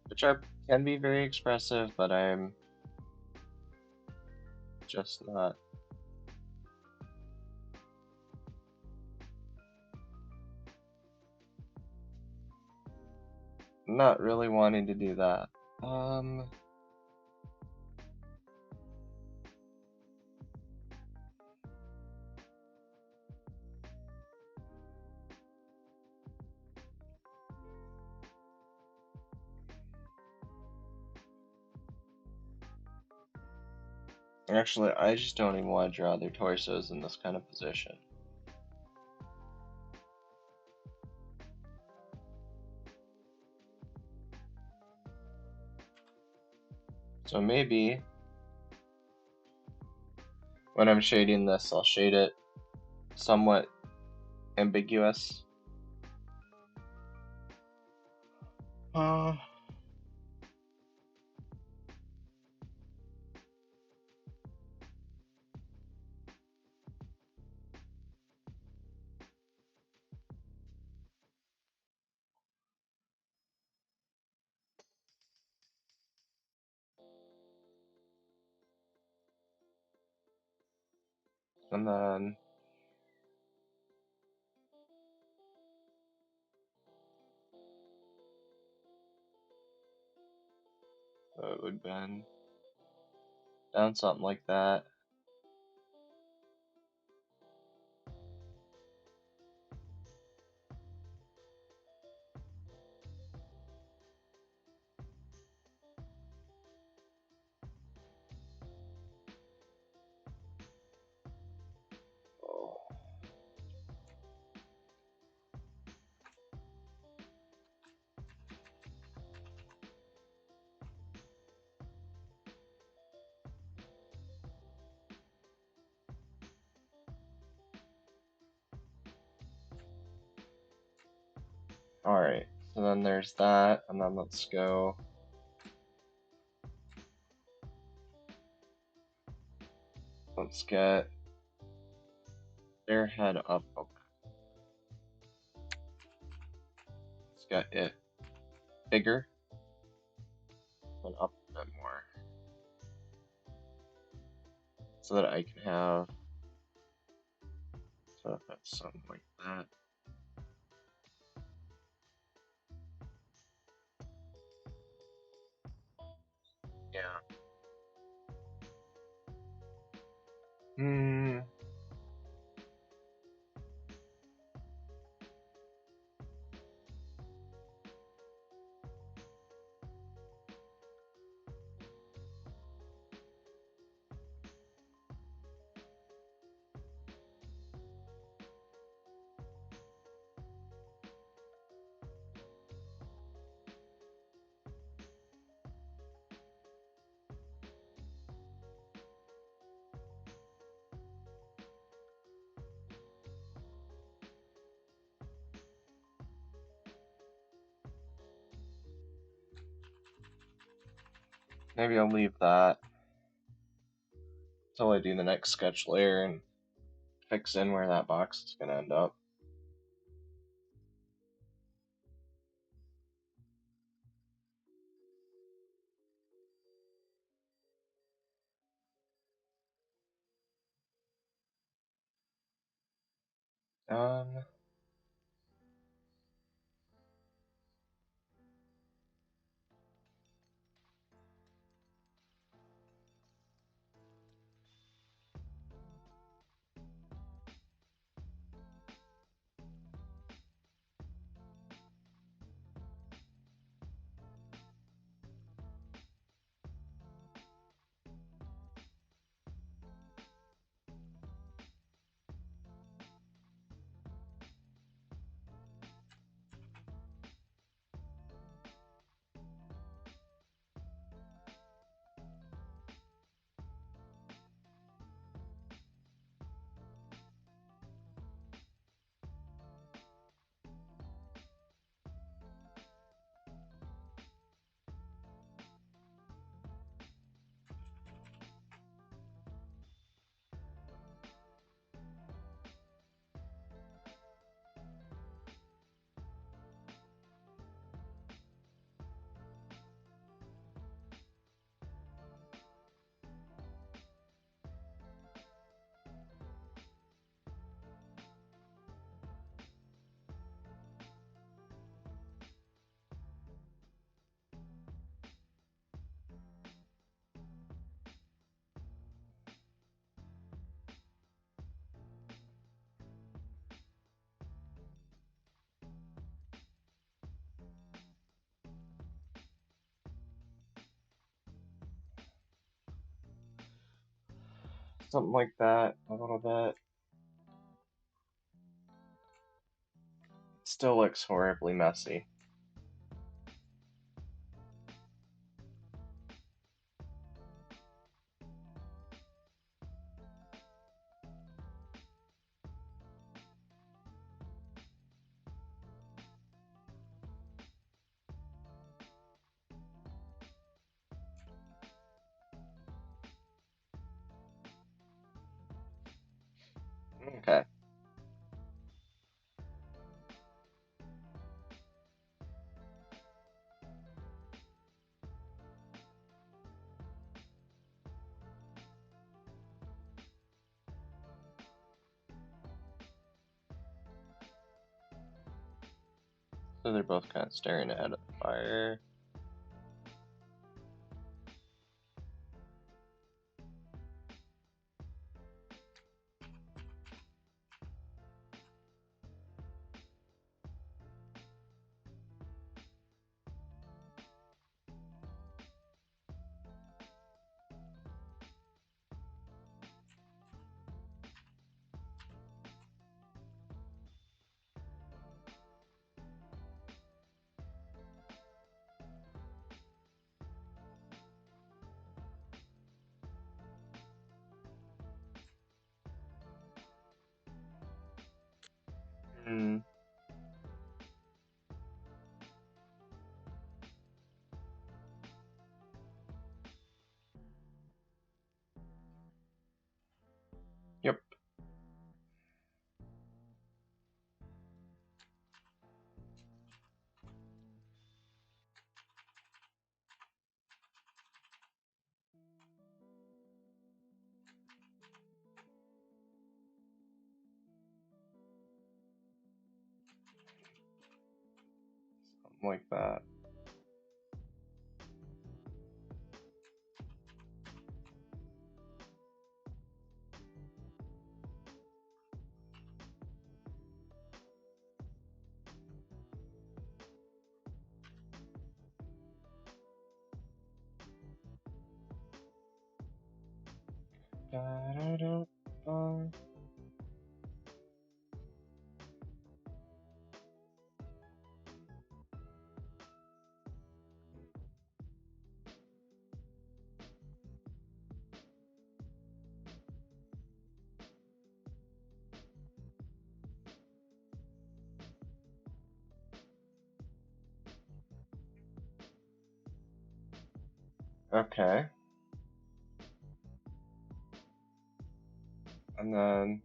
Which can be very expressive, but I'm just not really wanting to do that. Actually, I just don't even want to draw their torsos in this kind of position. So maybe when I'm shading this, I'll shade it somewhat ambiguous. And then it would bend down something like that. Oh. Alright, so then there's that, and then let's go. Let's get their head up. Let's get it bigger and up a bit more so that I can have, so if that's something like that. Yeah. Maybe I'll leave that until I do the next sketch layer and fix in where that box is going to end up. Um, something like that, a little bit. It still looks horribly messy. So they're both kind of staring at the fire. Hmm. Yep. Something like that. Da-da-da-da. Okay. And then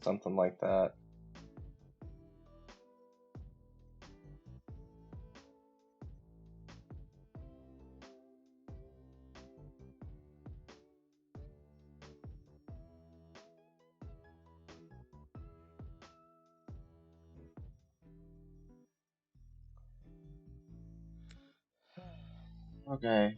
something like that. Okay.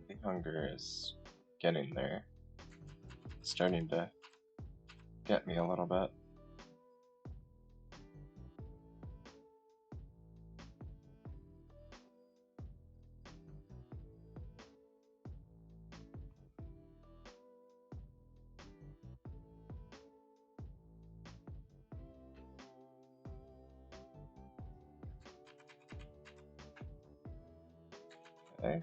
The hunger is getting there. It's starting to get me a little bit. Okay.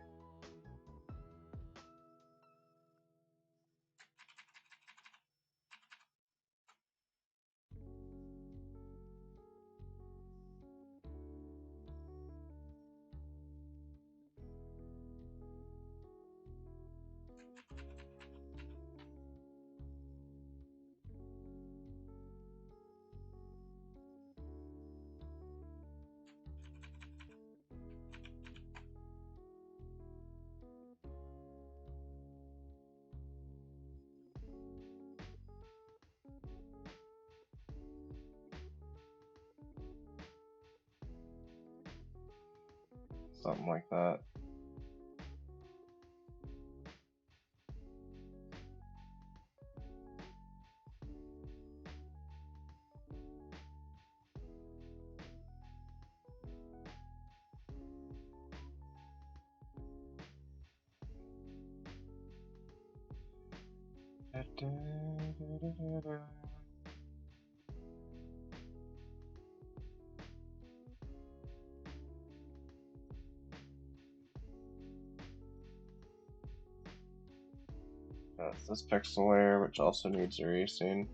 Something like that. Da-da-da-da-da-da. This pixel layer, which also needs erasing.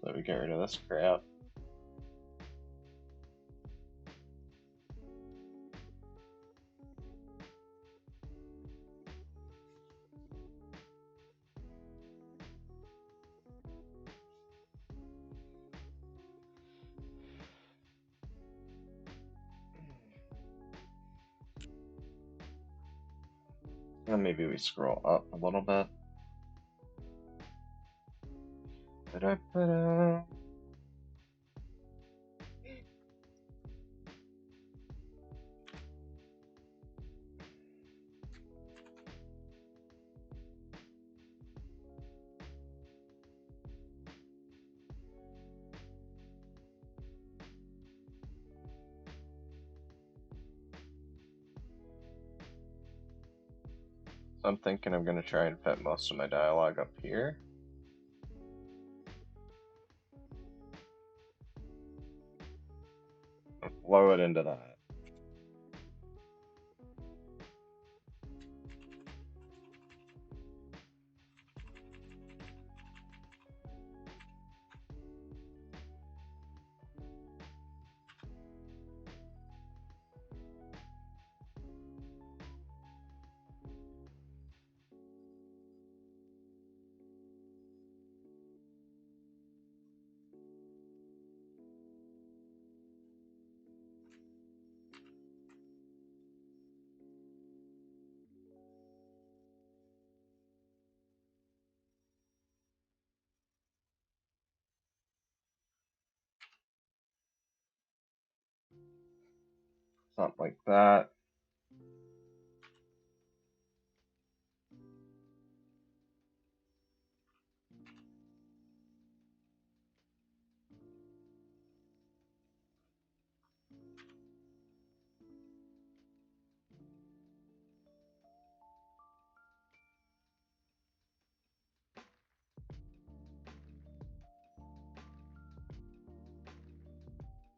So we get rid of this crap. And maybe we scroll up a little bit. Ba-da-ba-da. So I'm thinking I'm going to try and fit most of my dialogue up here. And flow it into that. Something like that.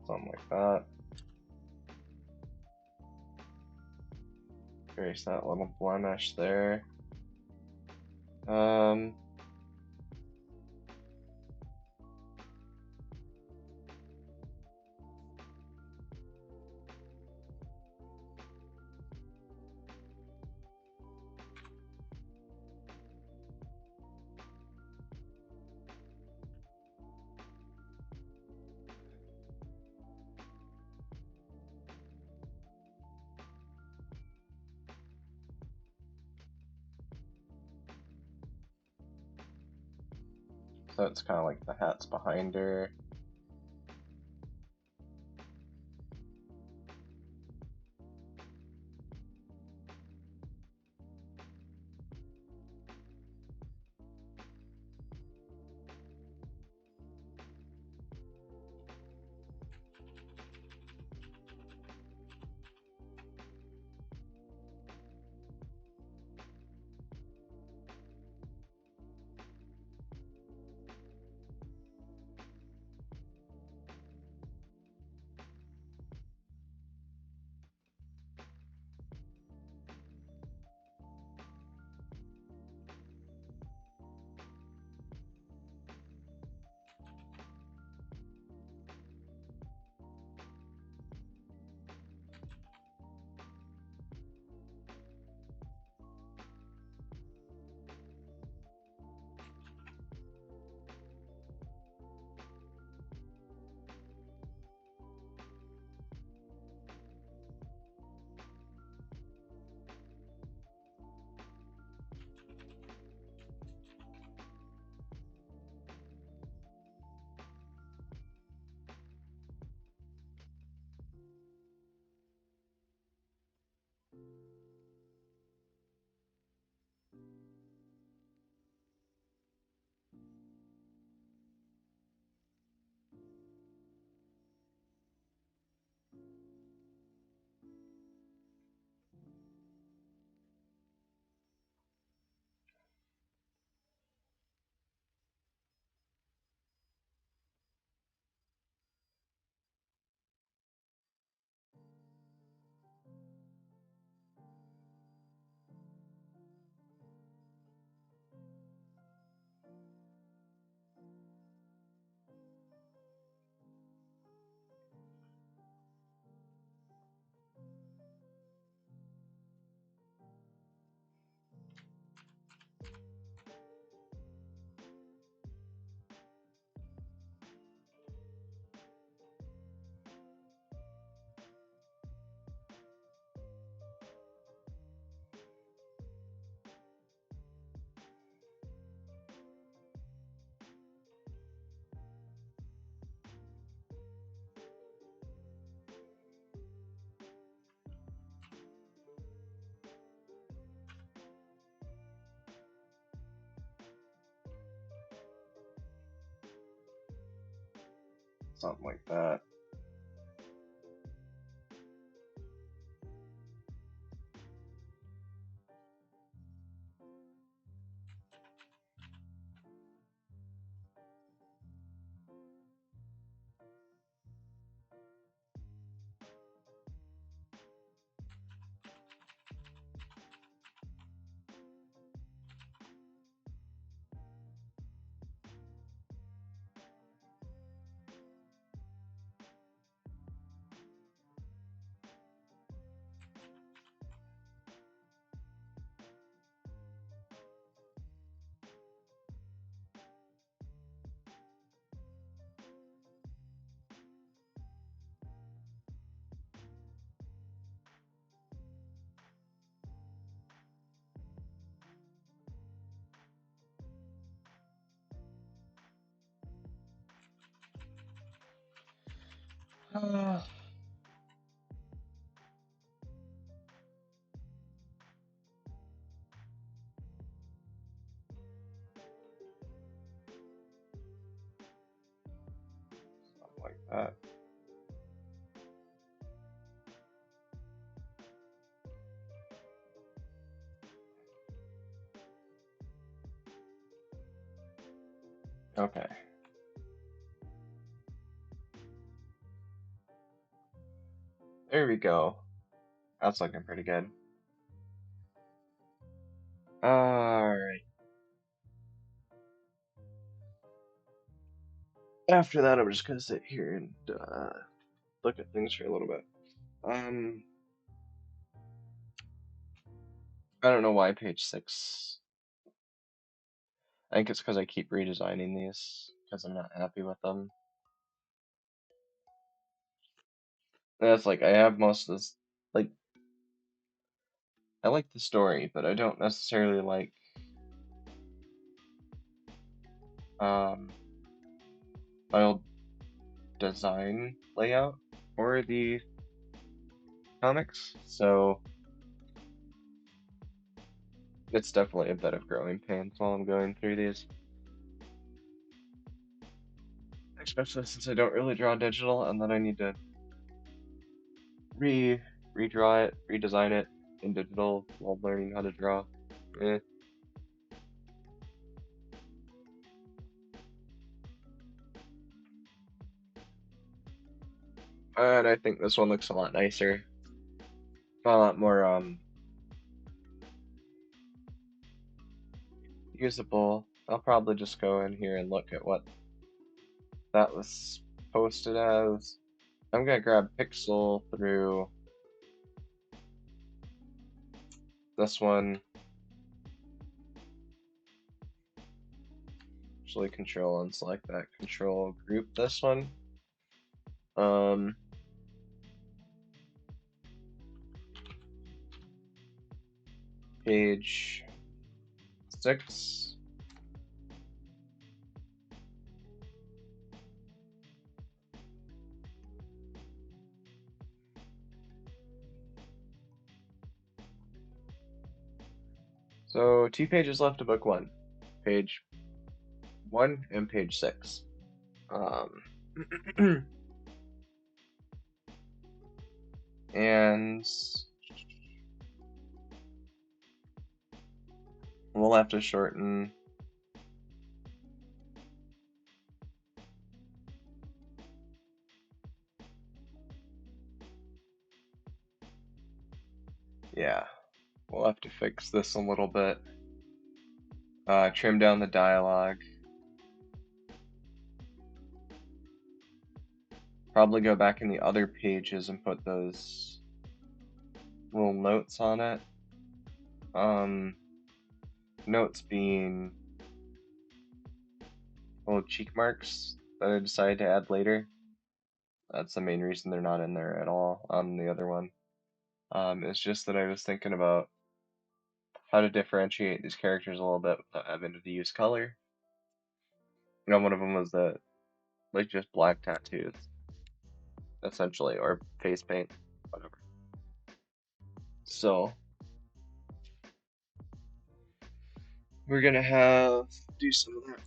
Something like that. Erase that little blemish there. So it's kind of like the hat's behind her. Something like that. Something like that. Okay. There we go. That's looking pretty good. Alright. After that, I'm just gonna sit here and look at things for a little bit. I don't know why page 6. I think it's because I keep redesigning these because I'm not happy with them. That's like I have most of this. Like I like the story, but I don't necessarily like file design layout for the comics. So it's definitely a bit of growing pains while I'm going through these. Especially since I don't really draw digital and then I need to redraw it, redesign it in digital while learning how to draw. Eh. And I think this one looks a lot nicer. A lot more usable. I'll probably just go in here and look at what that was posted as. I'm gonna grab Pixel through this one. Actually control and select that control group this one. Page 6. So 2 pages left of book 1. Page 1 and page 6. And we'll have to shorten. Yeah, we'll have to fix this a little bit. Trim down the dialogue. Probably go back in the other pages and put those little notes on it. Notes being little cheek marks that I decided to add later. That's the main reason they're not in there at all on the other one. It's just that I was thinking about how to differentiate these characters a little bit without having to use color. You know, one of them was the like just black tattoos, essentially, or face paint, whatever. So we're gonna have do some of that.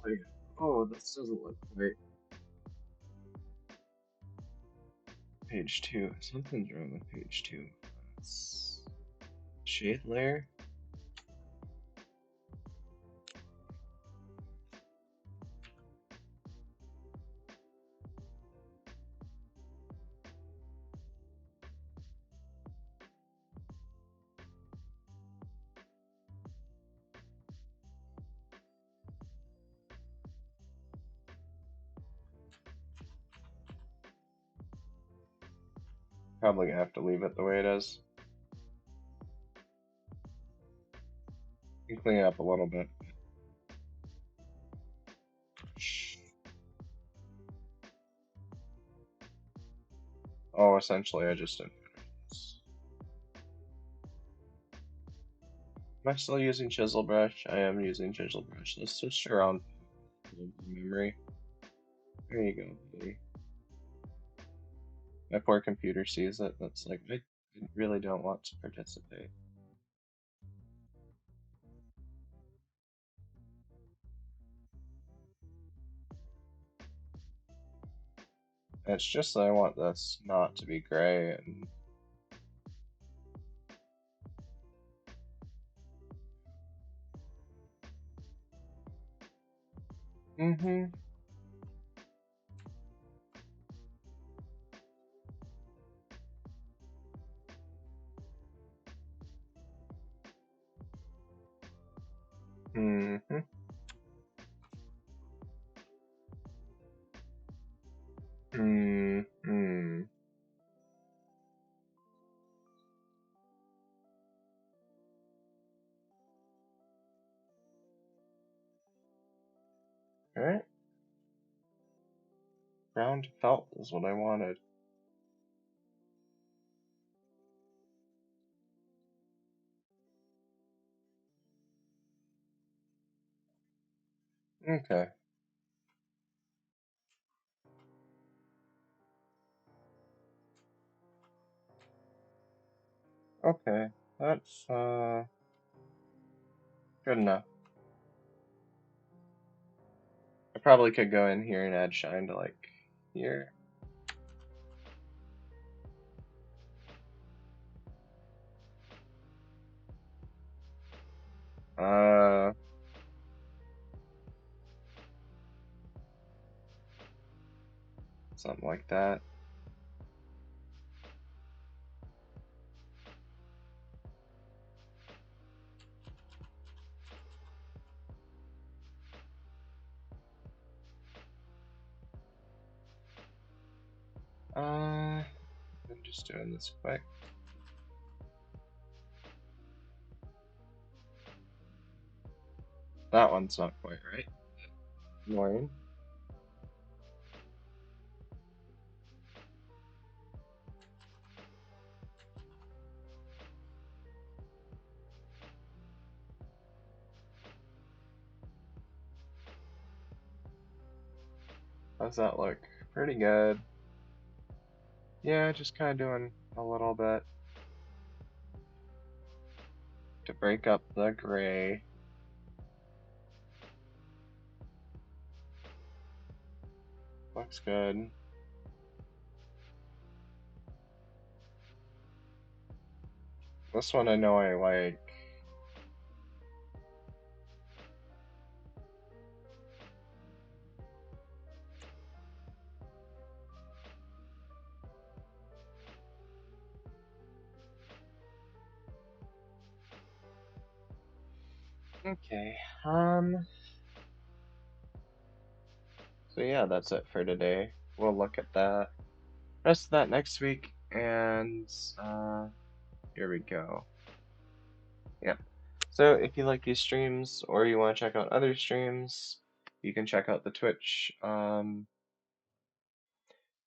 Like, oh, this doesn't look right. page 2. Something's wrong with page 2. Shade layer? Probably gonna have to leave it the way it is. You can clean it up a little bit. Oh, essentially, I just didn't finish this. Am I still using chisel brush? I am using chisel brush. Let's switch around memory. There you go, buddy. My poor computer sees it. That's like, I really don't want to participate. It's just that I want this not to be gray and mm-hmm. Mm-hmm. Mm-hmm. Alright. Round felt is what I wanted. Okay. Okay. That's good enough. I probably could go in here and add shine to like here. Uh Something like that. I'm just doing this quick. That one's not quite right. Annoying. How's that look? Pretty good. Yeah, just kind of doing a little bit to break up the gray. Looks good. This one I know I like. Okay, so yeah, that's it for today. We'll look at that rest of that next week, and here we go. Yep. So if you like these streams or you want to check out other streams, you can check out the Twitch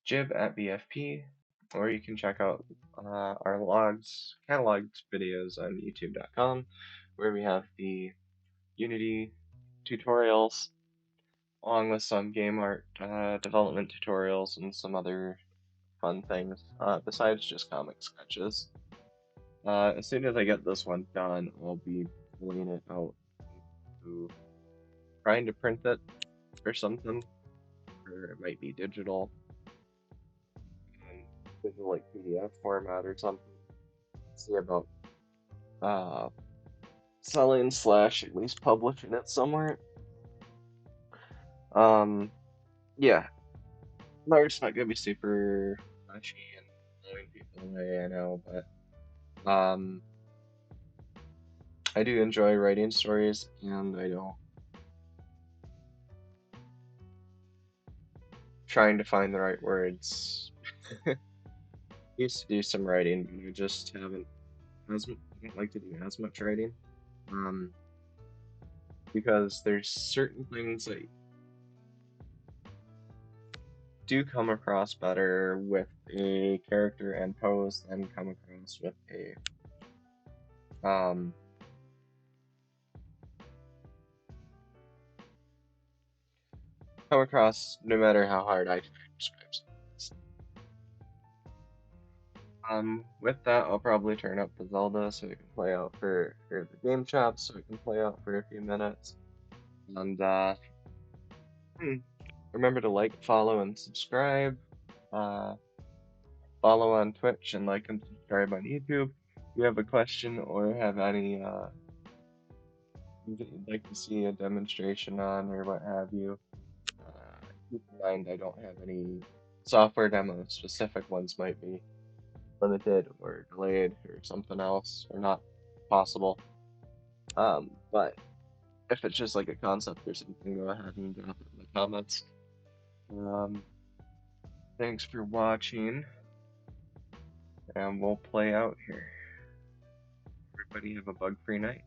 Jib at BFP, or you can check out our cataloged videos on YouTube.com, where we have the Unity tutorials, along with some game art development tutorials and some other fun things, besides just comic sketches. As soon as I get this one done, I'll be pulling it out to trying to print it or something, or it might be digital. in like PDF format or something. See about uh selling slash at least publishing it somewhere. Um, yeah, Mark's not gonna be super flashy and blowing people away, I know, but I do enjoy writing stories, and I don't trying to find the right words. Used to do some writing, but I just haven't I don't like to do as much writing. Um, because there's certain things that do come across better with a character and pose than come across with a um come across no matter how hard I try to describe something. With that, I'll probably turn up the Zelda so it can play out for the game shop so it can play out for a few minutes. And hmm, remember to like, follow, and subscribe. Uh, follow on Twitch and like and subscribe on YouTube. If you have a question or have any that you'd like to see a demonstration on or what have you, keep in mind I don't have any software demos. Specific ones might be limited or delayed or something else or not possible. But if it's just like a concept or something, go ahead and drop it in the comments. Um, thanks for watching, and we'll play out here. Everybody have a bug-free night.